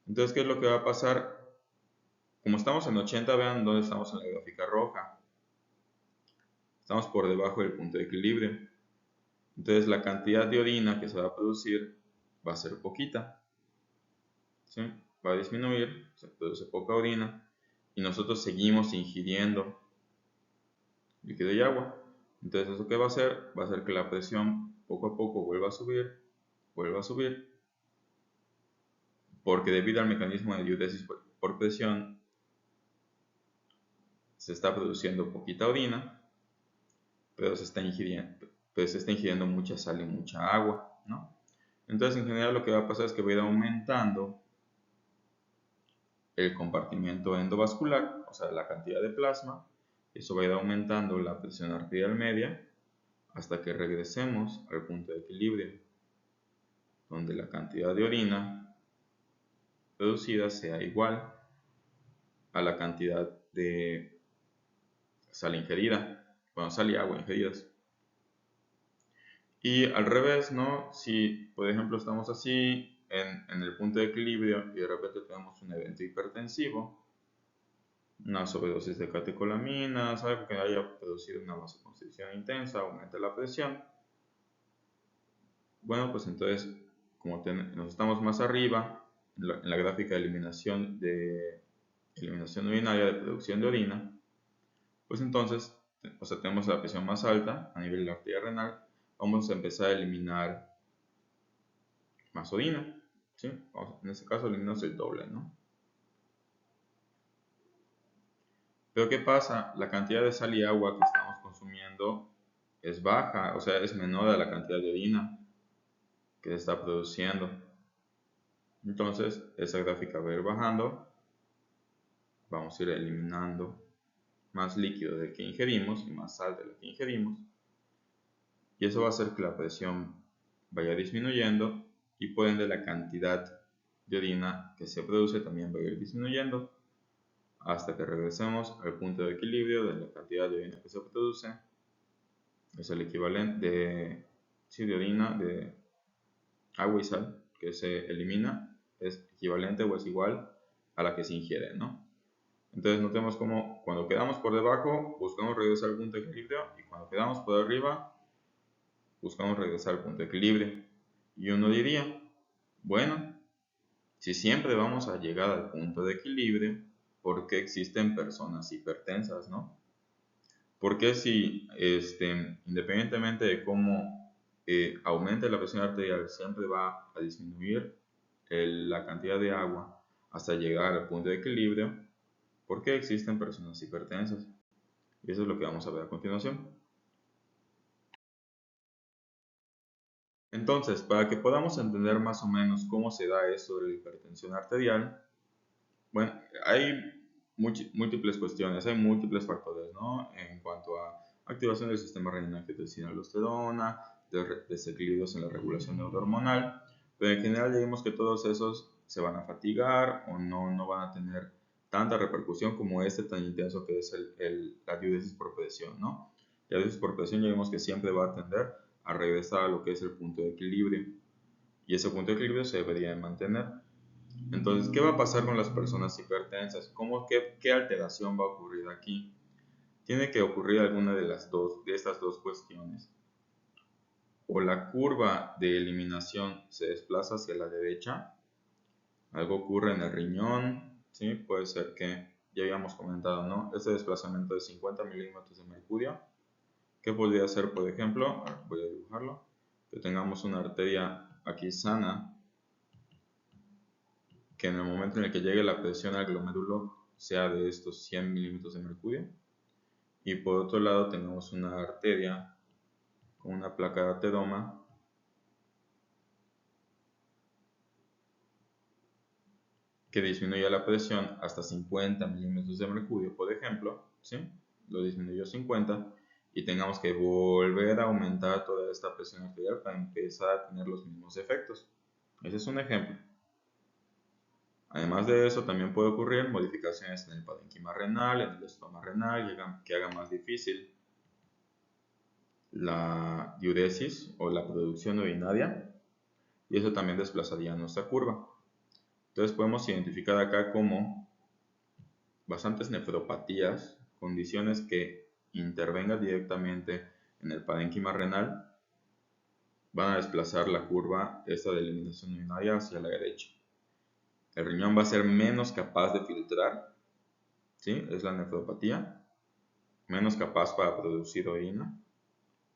Entonces, ¿qué es lo que va a pasar? Como estamos en 80, vean dónde estamos en la gráfica roja. Estamos por debajo del punto de equilibrio. Entonces, la cantidad de orina que se va a producir va a ser poquita, ¿sí? Va a disminuir, se produce poca orina y nosotros seguimos ingiriendo líquido y agua. Entonces, ¿eso qué va a hacer? Va a hacer que la presión poco a poco vuelva a subir, porque debido al mecanismo de diuresis por presión se está produciendo poquita orina, pero se está ingiriendo mucha sal y mucha agua, ¿no? Entonces, en general, lo que va a pasar es que va a ir aumentando el compartimiento endovascular, o sea, la cantidad de plasma. Eso va a ir aumentando la presión arterial media hasta que regresemos al punto de equilibrio, donde la cantidad de orina producida sea igual a la cantidad de sal ingerida, bueno, sal y agua ingeridas. Y al revés, ¿no? Si, por ejemplo, estamos así en el punto de equilibrio y de repente tenemos un evento hipertensivo, una sobredosis de catecolaminas, algo que haya producido una vasoconstricción intensa, aumenta la presión. Bueno, pues entonces, como nos estamos más arriba, en la gráfica de eliminación urinaria, de producción de orina, pues entonces, o sea, tenemos la presión más alta a nivel de la arteria renal, vamos a empezar a eliminar más orina, ¿sí? En este caso eliminamos el doble, ¿no? Pero ¿qué pasa? La cantidad de sal y agua que estamos consumiendo es baja, o sea, es menor a la cantidad de orina que se está produciendo. Entonces, esa gráfica va a ir bajando, vamos a ir eliminando más líquido del que ingerimos y más sal de la que ingerimos, y eso va a hacer que la presión vaya disminuyendo y por ende la cantidad de orina que se produce también va a ir disminuyendo hasta que regresemos al punto de equilibrio de la cantidad de orina que se produce. Es el equivalente de orina, de agua y sal que se elimina, es equivalente o es igual a la que se ingiere, ¿no? Entonces notemos como cuando quedamos por debajo buscamos regresar al punto de equilibrio y cuando quedamos por arriba buscamos regresar al punto de equilibrio. Y uno diría, bueno, si siempre vamos a llegar al punto de equilibrio, ¿por qué existen personas hipertensas, no? Porque si, independientemente de cómo aumente la presión arterial, siempre va a disminuir la cantidad de agua hasta llegar al punto de equilibrio? ¿Por qué existen personas hipertensas? Y eso es lo que vamos a ver a continuación. Entonces, para que podamos entender más o menos cómo se da esto de la hipertensión arterial, bueno, hay múltiples cuestiones, hay múltiples factores, ¿no? En cuanto a activación del sistema renina-angiotensina aldosterona, desequilibrios en la regulación neurohormonal, pero en general ya vimos que todos esos se van a fatigar o no van a tener tanta repercusión como este tan intenso que es la diuresis por presión, ¿no? La diuresis por presión ya vimos que siempre va a tender a regresar a lo que es el punto de equilibrio y ese punto de equilibrio se debería de mantener. Entonces, ¿qué va a pasar con las personas hipertensas? ¿Qué alteración va a ocurrir aquí? Tiene que ocurrir alguna de estas dos cuestiones. O la curva de eliminación se desplaza hacia la derecha, algo ocurre en el riñón, ¿sí? Puede ser que, ya habíamos comentado, ¿no? Este desplazamiento de 50 milímetros de mercurio, ¿qué podría ser, por ejemplo? Voy a dibujarlo, que tengamos una arteria aquí sana, que en el momento en el que llegue la presión al glomérulo sea de estos 100 milímetros de mercurio, y por otro lado tenemos una arteria con una placa de ateroma que disminuya la presión hasta 50 milímetros de mercurio, por ejemplo, ¿sí? Lo disminuyó a 50 y tengamos que volver a aumentar toda esta presión arterial para empezar a tener los mismos efectos. Ese es un ejemplo. Además de eso, también puede ocurrir modificaciones en el parénquima renal, en el estoma renal, que hagan más difícil la diuresis o la producción urinaria, y eso también desplazaría nuestra curva. Entonces podemos identificar acá como bastantes nefropatías, condiciones que intervengan directamente en el parénquima renal, van a desplazar la curva esta de eliminación urinaria hacia la derecha. El riñón va a ser menos capaz de filtrar, ¿sí? Es la nefropatía, menos capaz para producir orina,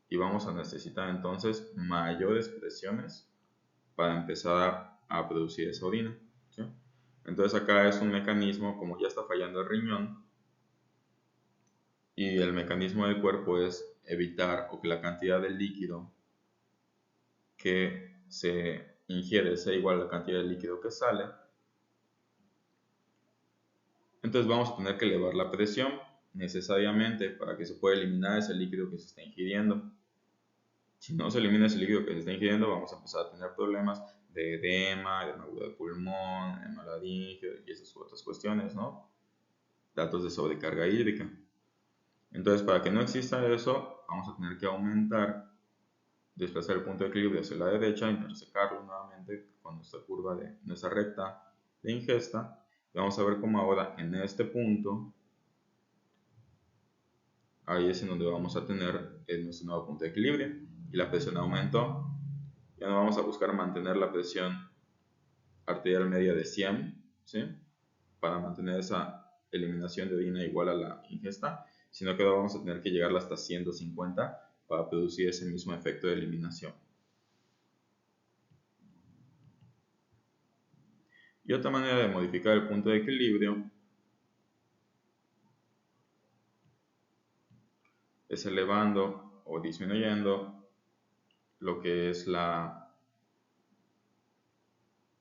y vamos a necesitar entonces mayores presiones para empezar a producir esa orina, ¿sí? Entonces acá es un mecanismo, como ya está fallando el riñón, y el mecanismo del cuerpo es evitar o que la cantidad de líquido que se ingiere sea igual a la cantidad de líquido que sale. Entonces vamos a tener que elevar la presión necesariamente para que se pueda eliminar ese líquido que se está ingiriendo. Si no se elimina ese líquido que se está ingiriendo, vamos a empezar a tener problemas de edema, de hemadura de pulmón, edema laríngeo y esas otras cuestiones, ¿no? Datos de sobrecarga hídrica. Entonces, para que no exista eso, vamos a tener que aumentar, desplazar el punto de equilibrio hacia la derecha, intersecarlo nuevamente con nuestra curva de nuestra recta de ingesta. Y vamos a ver cómo ahora en este punto, ahí es en donde vamos a tener nuestro nuevo punto de equilibrio y la presión aumentó. Ya no vamos a buscar mantener la presión arterial media de 100, ¿sí?, para mantener esa eliminación de orina igual a la ingesta, sino que vamos a tener que llegar hasta 150 para producir ese mismo efecto de eliminación. Y otra manera de modificar el punto de equilibrio es elevando o disminuyendo lo que es la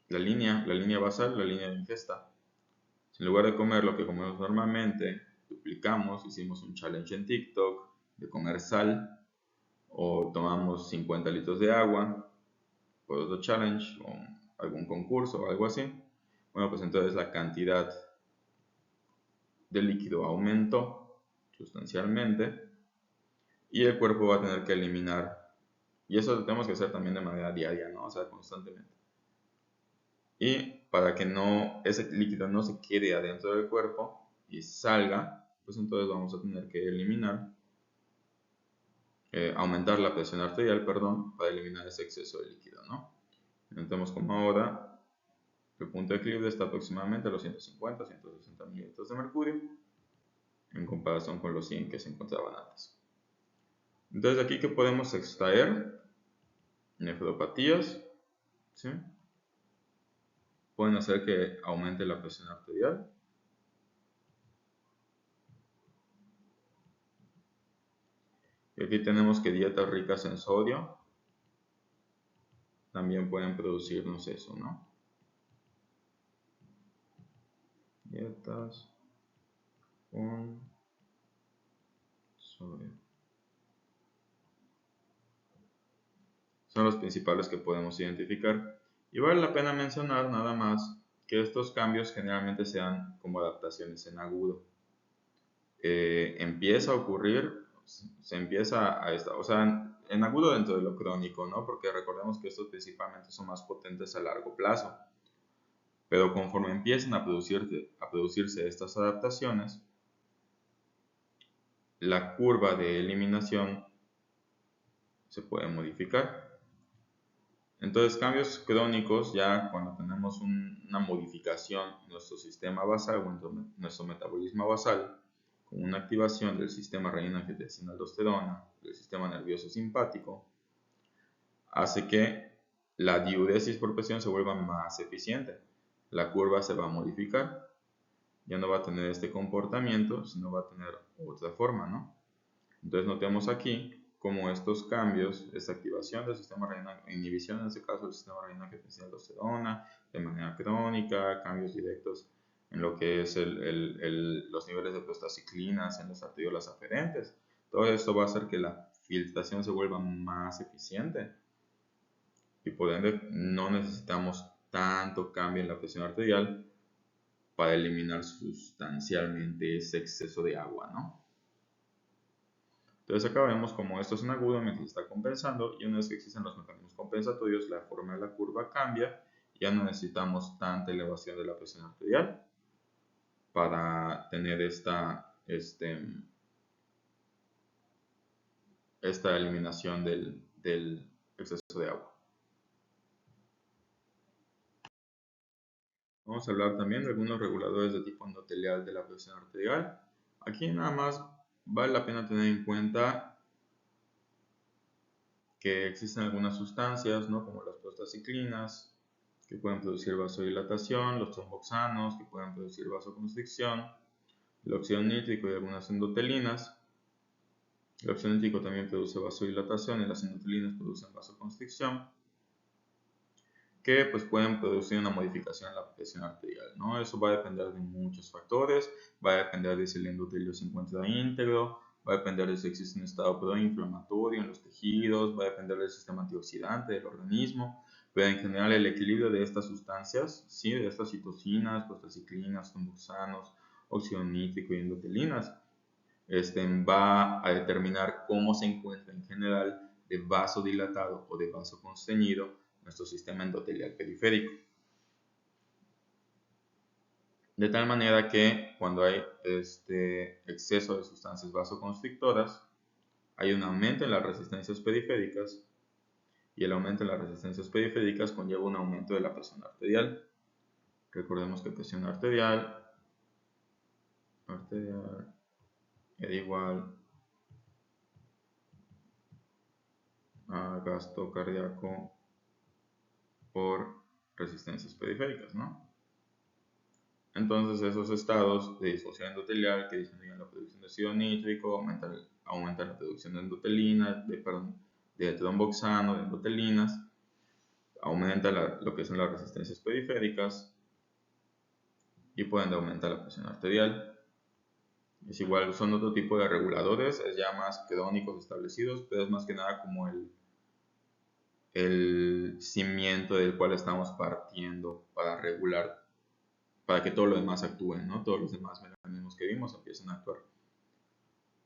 línea basal, la línea de ingesta. En lugar de comer lo que comemos normalmente, duplicamos, hicimos un challenge en TikTok de comer sal, o tomamos 50 litros de agua por otro challenge o algún concurso o algo así. Bueno, pues entonces la cantidad de líquido aumentó sustancialmente y el cuerpo va a tener que eliminar, y eso lo tenemos que hacer también de manera diaria, ¿no? O sea, constantemente. Y para que ese líquido no se quede adentro del cuerpo y salga, pues entonces vamos a tener que aumentar la presión arterial, perdón, para eliminar ese exceso de líquido, ¿no? Notemos como ahora el punto de equilibrio está aproximadamente a los 150-160 mililitros de mercurio en comparación con los 100 que se encontraban antes. Entonces, aquí que podemos extraer nefropatías, ¿sí?, pueden hacer que aumente la presión arterial. Y aquí tenemos que dietas ricas en sodio también pueden producirnos eso, ¿no? Dietas con sodio son los principales que podemos identificar. Y vale la pena mencionar nada más que estos cambios generalmente se dan como adaptaciones en agudo. Empieza a ocurrir, se empieza o sea, en agudo dentro de lo crónico, ¿no? Porque recordemos que estos principalmente son más potentes a largo plazo. Pero conforme empiezan a producirse estas adaptaciones, la curva de eliminación se puede modificar. Entonces, cambios crónicos, ya cuando tenemos una modificación en nuestro sistema basal o en nuestro metabolismo basal, con una activación del sistema renina-angiotensina-aldosterona, del sistema nervioso simpático, hace que la diuresis por presión se vuelva más eficiente. La curva se va a modificar, ya no va a tener este comportamiento, sino va a tener otra forma, ¿no? Entonces, notemos aquí como estos cambios, esta activación del sistema renina, inhibición en este caso del sistema renina-angiotensina-aldosterona de manera crónica, cambios directos en lo que es los niveles de prostaciclinas en las arteriolas aferentes. Todo esto va a hacer que la filtración se vuelva más eficiente y por ende no necesitamos tanto cambio en la presión arterial para eliminar sustancialmente ese exceso de agua, ¿no? Entonces acá vemos como esto es en agudo mientras está compensando, y una vez que existen los mecanismos compensatorios, la forma de la curva cambia, ya no necesitamos tanta elevación de la presión arterial para tener esta eliminación del exceso de agua. Vamos a hablar también de algunos reguladores de tipo endotelial de la presión arterial. Aquí nada más vale la pena tener en cuenta que existen algunas sustancias, ¿no?, como las prostaciclinas, que pueden producir vasodilatación, los tromboxanos, que pueden producir vasoconstricción, el óxido nítrico y algunas endotelinas. El óxido nítrico también produce vasodilatación y las endotelinas producen vasoconstricción, que pues pueden producir una modificación en la presión arterial, ¿no? Eso va a depender de muchos factores, va a depender de si el endotelio se encuentra íntegro, va a depender de si existe un estado proinflamatorio en los tejidos, va a depender del sistema antioxidante del organismo, pero en general el equilibrio de estas sustancias, ¿sí?, de estas citocinas, prostaciclinas, tromboxanos, óxido nítrico y endotelinas, va a determinar cómo se encuentra en general de vasodilatado o de vasoconstreñido nuestro sistema endotelial periférico. De tal manera que cuando hay exceso de sustancias vasoconstrictoras, hay un aumento en las resistencias periféricas, y el aumento en las resistencias periféricas conlleva un aumento de la presión arterial. Recordemos que presión arterial es igual a gasto cardíaco por resistencias periféricas, ¿no? Entonces esos estados de disfunción endotelial que disminuyen la producción de óxido nítrico, aumentan la producción de endotelina, de tromboxano, de endotelinas, aumenta lo que son las resistencias periféricas y pueden aumentar la presión arterial. Es igual, son otro tipo de reguladores, es ya más crónicos establecidos, pero es más que nada como el cimiento del cual estamos partiendo para regular, para que todo lo demás actúe, ¿no? Todos los demás mecanismos que vimos empiecen a actuar.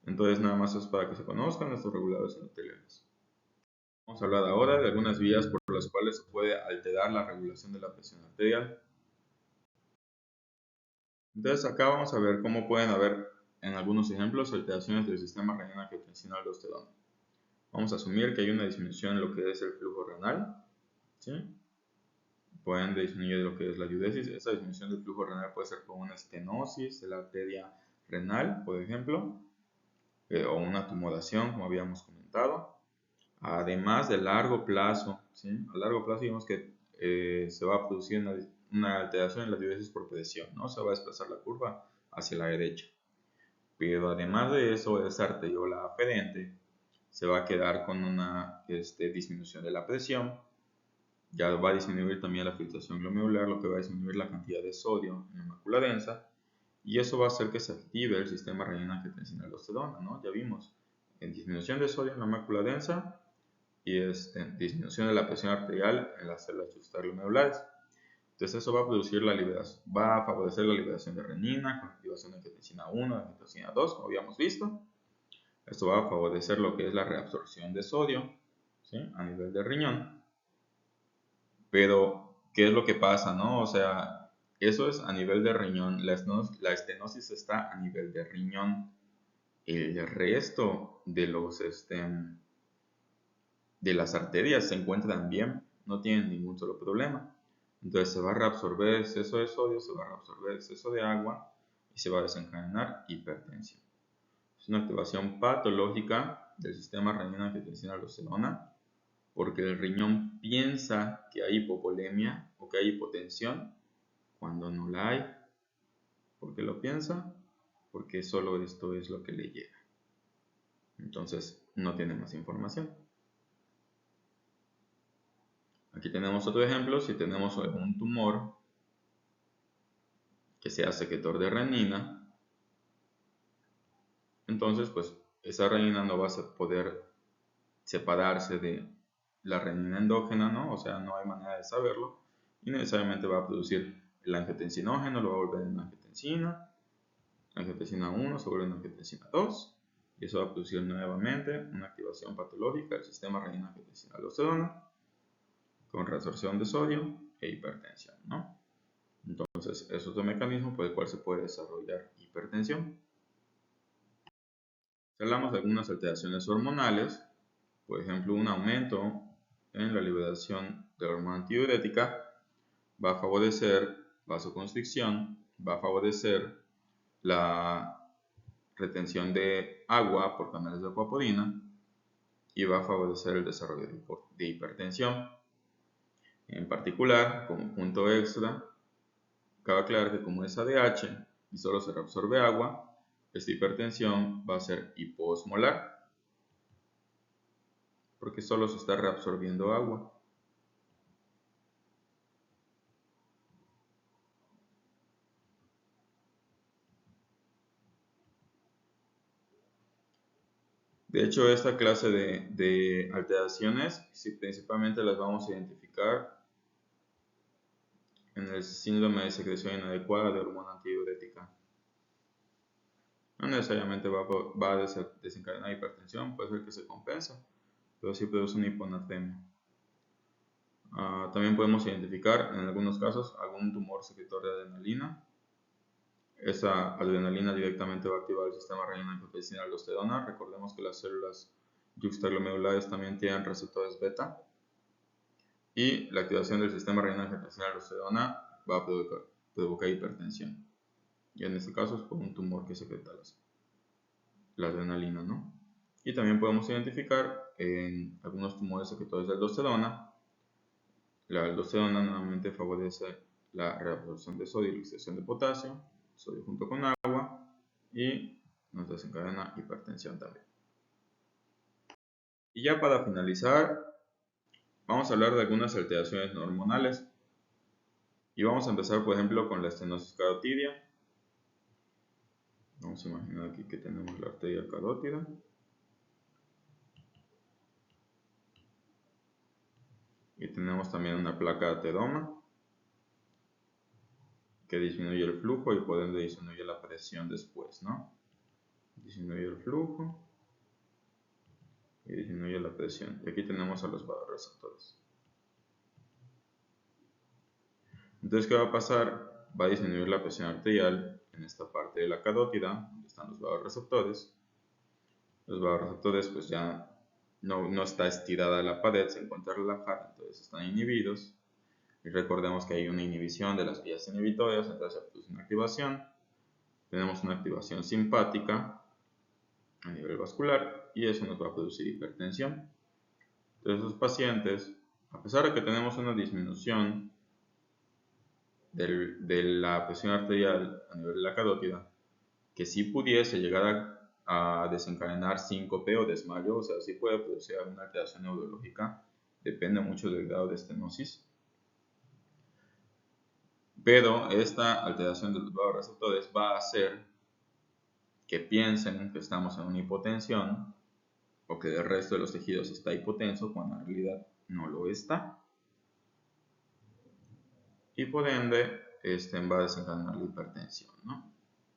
Entonces nada más es para que se conozcan estos reguladores endoteliales. Vamos a hablar ahora de algunas vías por las cuales se puede alterar la regulación de la presión arterial. Entonces acá vamos a ver cómo pueden haber en algunos ejemplos alteraciones del sistema renina-angiotensina-aldosterona. Vamos a asumir que hay una disminución en lo que es el flujo renal, ¿sí? Pueden disminuir lo que es la diuresis. Esa disminución del flujo renal puede ser con una estenosis de la arteria renal, por ejemplo, o una tumoración, como habíamos comentado. Además, de largo plazo, ¿sí? A largo plazo vemos que se va a producir una alteración en la diuresis por presión, ¿no? Se va a desplazar la curva hacia la derecha. Pero además de eso, esa arteriola aferente se va a quedar con una disminución de la presión. Ya va a disminuir también la filtración glomerular, lo que va a disminuir la cantidad de sodio en la mácula densa, y eso va a hacer que se active el sistema renina-angiotensina-aldosterona, ¿no? Ya vimos, en disminución de sodio en la mácula densa y disminución de la presión arterial en las células glomerulares. Entonces eso va a producir va a favorecer la liberación de renina con activación de angiotensina 1, de angiotensina 2, como habíamos visto. Esto va a favorecer lo que es la reabsorción de sodio, ¿sí? A nivel de riñón. Pero, ¿qué es lo que pasa, no? O sea, eso es a nivel de riñón. La estenosis está a nivel de riñón. El resto de de las arterias se encuentran bien, no tienen ningún solo problema. Entonces se va a reabsorber exceso de sodio, se va a reabsorber exceso de agua y se va a desencadenar hipertensión. Es una activación patológica del sistema renina-angiotensina-aldosterona porque el riñón piensa que hay hipovolemia o que hay hipotensión cuando no la hay. ¿Por qué lo piensa? Porque solo esto es lo que le llega. Entonces no tiene más información. Aquí tenemos otro ejemplo. Si tenemos un tumor que sea secretor de renina, entonces pues esa renina no va a poder separarse de la renina endógena, ¿no? O sea, no hay manera de saberlo, y necesariamente va a producir el angiotensinógeno, lo va a volver en angiotensina 1 se vuelve en angiotensina 2, y eso va a producir nuevamente una activación patológica del sistema renina-angiotensina-aldosterona con reabsorción de sodio e hipertensión, ¿no? Entonces, es otro mecanismo por el cual se puede desarrollar hipertensión. Si hablamos de algunas alteraciones hormonales, por ejemplo, un aumento en la liberación de la hormona antidiurética va a favorecer vasoconstricción, va a favorecer la retención de agua por canales de acuaporina y va a favorecer el desarrollo de hipertensión. En particular, como punto extra, cabe aclarar que como es ADH y solo se reabsorbe agua, esta hipertensión va a ser hiposmolar, porque solo se está reabsorbiendo agua. De hecho, esta clase de alteraciones principalmente las vamos a identificar en el síndrome de secreción inadecuada de hormona antidiurética. No necesariamente va a desencadenar hipertensión, puede ser que se compensa, pero sí produce una hiponatremia. También podemos identificar en algunos casos algún tumor secretor de adrenalina. Esa adrenalina directamente va a activar el sistema renina-angiotensina-aldosterona. Recordemos que las células yuxtaglomerulares también tienen receptores beta. Y la activación del sistema renina-angiotensina-aldosterona va a provocar hipertensión. Y en este caso es por un tumor que secreta la adrenalina, ¿no? Y también podemos identificar en algunos tumores secretores de aldosterona. La aldosterona normalmente favorece la reabsorción de sodio y la oxidación de potasio, sodio junto con agua, y nos desencadena hipertensión también. Y ya para finalizar, vamos a hablar de algunas alteraciones hormonales. Y vamos a empezar, por ejemplo, con la estenosis carotidia. Vamos a imaginar aquí que tenemos la arteria carótida. Y tenemos también una placa de ateroma que disminuye el flujo y por ende disminuye la presión después, ¿no? Disminuye el flujo y disminuye la presión. Y aquí tenemos a los vasoreceptores. Entonces, ¿qué va a pasar? Va a disminuir la presión arterial en esta parte de la carótida, donde están los vasoreceptores. Los vasoreceptores pues ya no está estirada la pared, se encuentra relajada, entonces están inhibidos. Y recordemos que hay una inhibición de las vías inhibitorias, entonces se produce una activación. Tenemos una activación simpática a nivel vascular y eso nos va a producir hipertensión. Entonces los pacientes, a pesar de que tenemos una disminución de la presión arterial a nivel de la carótida, que sí pudiese llegar a desencadenar síncope o desmayo, o sea, sí puede producir alguna alteración neurológica, depende mucho del grado de estenosis. Pero esta alteración de los vasoreceptores va a hacer que piensen que estamos en una hipotensión o que el resto de los tejidos está hipotenso cuando en realidad no lo está. Y por ende va a desencadenar la hipertensión, ¿no?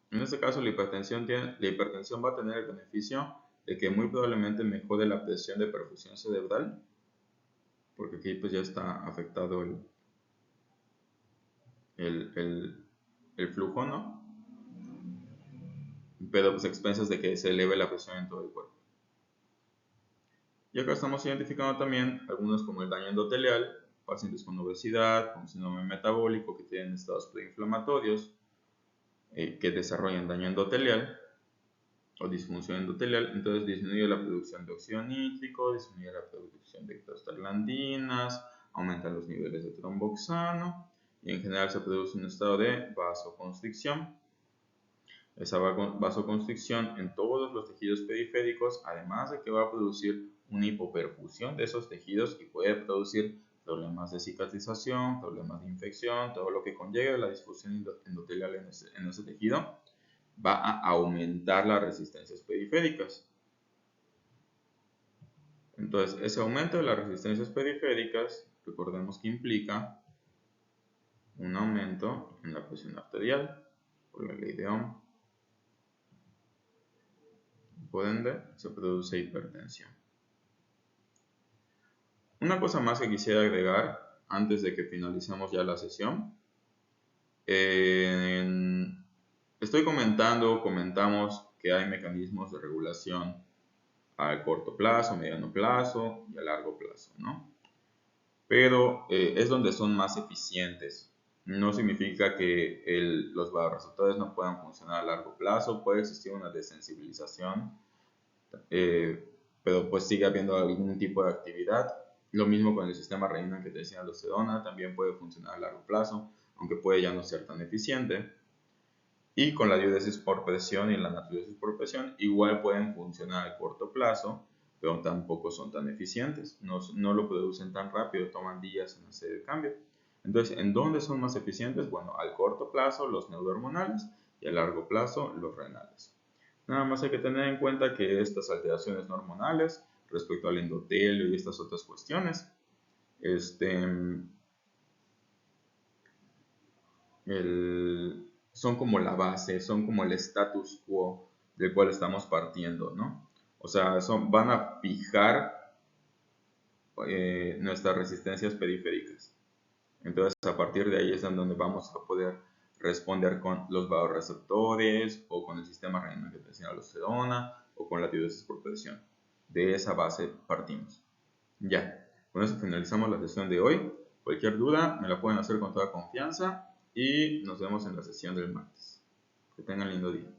En este caso la hipertensión va a tener el beneficio de que muy probablemente mejore la presión de perfusión cerebral, porque aquí pues ya está afectado el flujo, ¿no? Pero pues a expensas de que se eleve la presión en todo el cuerpo. Y acá estamos identificando también algunos como el daño endotelial, pacientes con obesidad, con síndrome metabólico que tienen estados preinflamatorios, que desarrollan daño endotelial o disfunción endotelial, entonces disminuye la producción de óxido nítrico, disminuye la producción de prostaglandinas, aumenta los niveles de tromboxano y en general se produce un estado de vasoconstricción. Esa vasoconstricción en todos los tejidos periféricos, además de que va a producir una hipoperfusión de esos tejidos y puede producir problemas de cicatrización, problemas de infección, todo lo que conlleve la disfunción endotelial en ese tejido, va a aumentar las resistencias periféricas. Entonces, ese aumento de las resistencias periféricas, recordemos que implica un aumento en la presión arterial por la ley de Ohm. Por ende, se produce hipertensión. Una cosa más que quisiera agregar antes de que finalicemos ya la sesión. Comentamos que hay mecanismos de regulación a corto plazo, mediano plazo y a largo plazo, ¿no? Pero es donde son más eficientes. No significa que los vasoreceptores no puedan funcionar a largo plazo, puede existir una desensibilización, pero pues sigue habiendo algún tipo de actividad. Lo mismo con el sistema renina-angiotensina-aldosterona, también puede funcionar a largo plazo, aunque puede ya no ser tan eficiente. Y con la diuresis por presión y la natriuresis por presión igual pueden funcionar a corto plazo, pero tampoco son tan eficientes, no lo producen tan rápido, toman días en hacer el cambio. Entonces, ¿en dónde son más eficientes? Bueno, al corto plazo los neurohormonales y a largo plazo los renales. Nada más hay que tener en cuenta que estas alteraciones hormonales respecto al endotelio y estas otras cuestiones, son como la base, son como el status quo del cual estamos partiendo, ¿no? O sea, van a fijar nuestras resistencias periféricas. Entonces, a partir de ahí es en donde vamos a poder responder con los vasoreceptores o con el sistema renina-angiotensina-aldosterona o con la tiroides por presión. De esa base partimos. Ya, con eso finalizamos la sesión de hoy. Cualquier duda me la pueden hacer con toda confianza y nos vemos en la sesión del martes. Que tengan lindo día.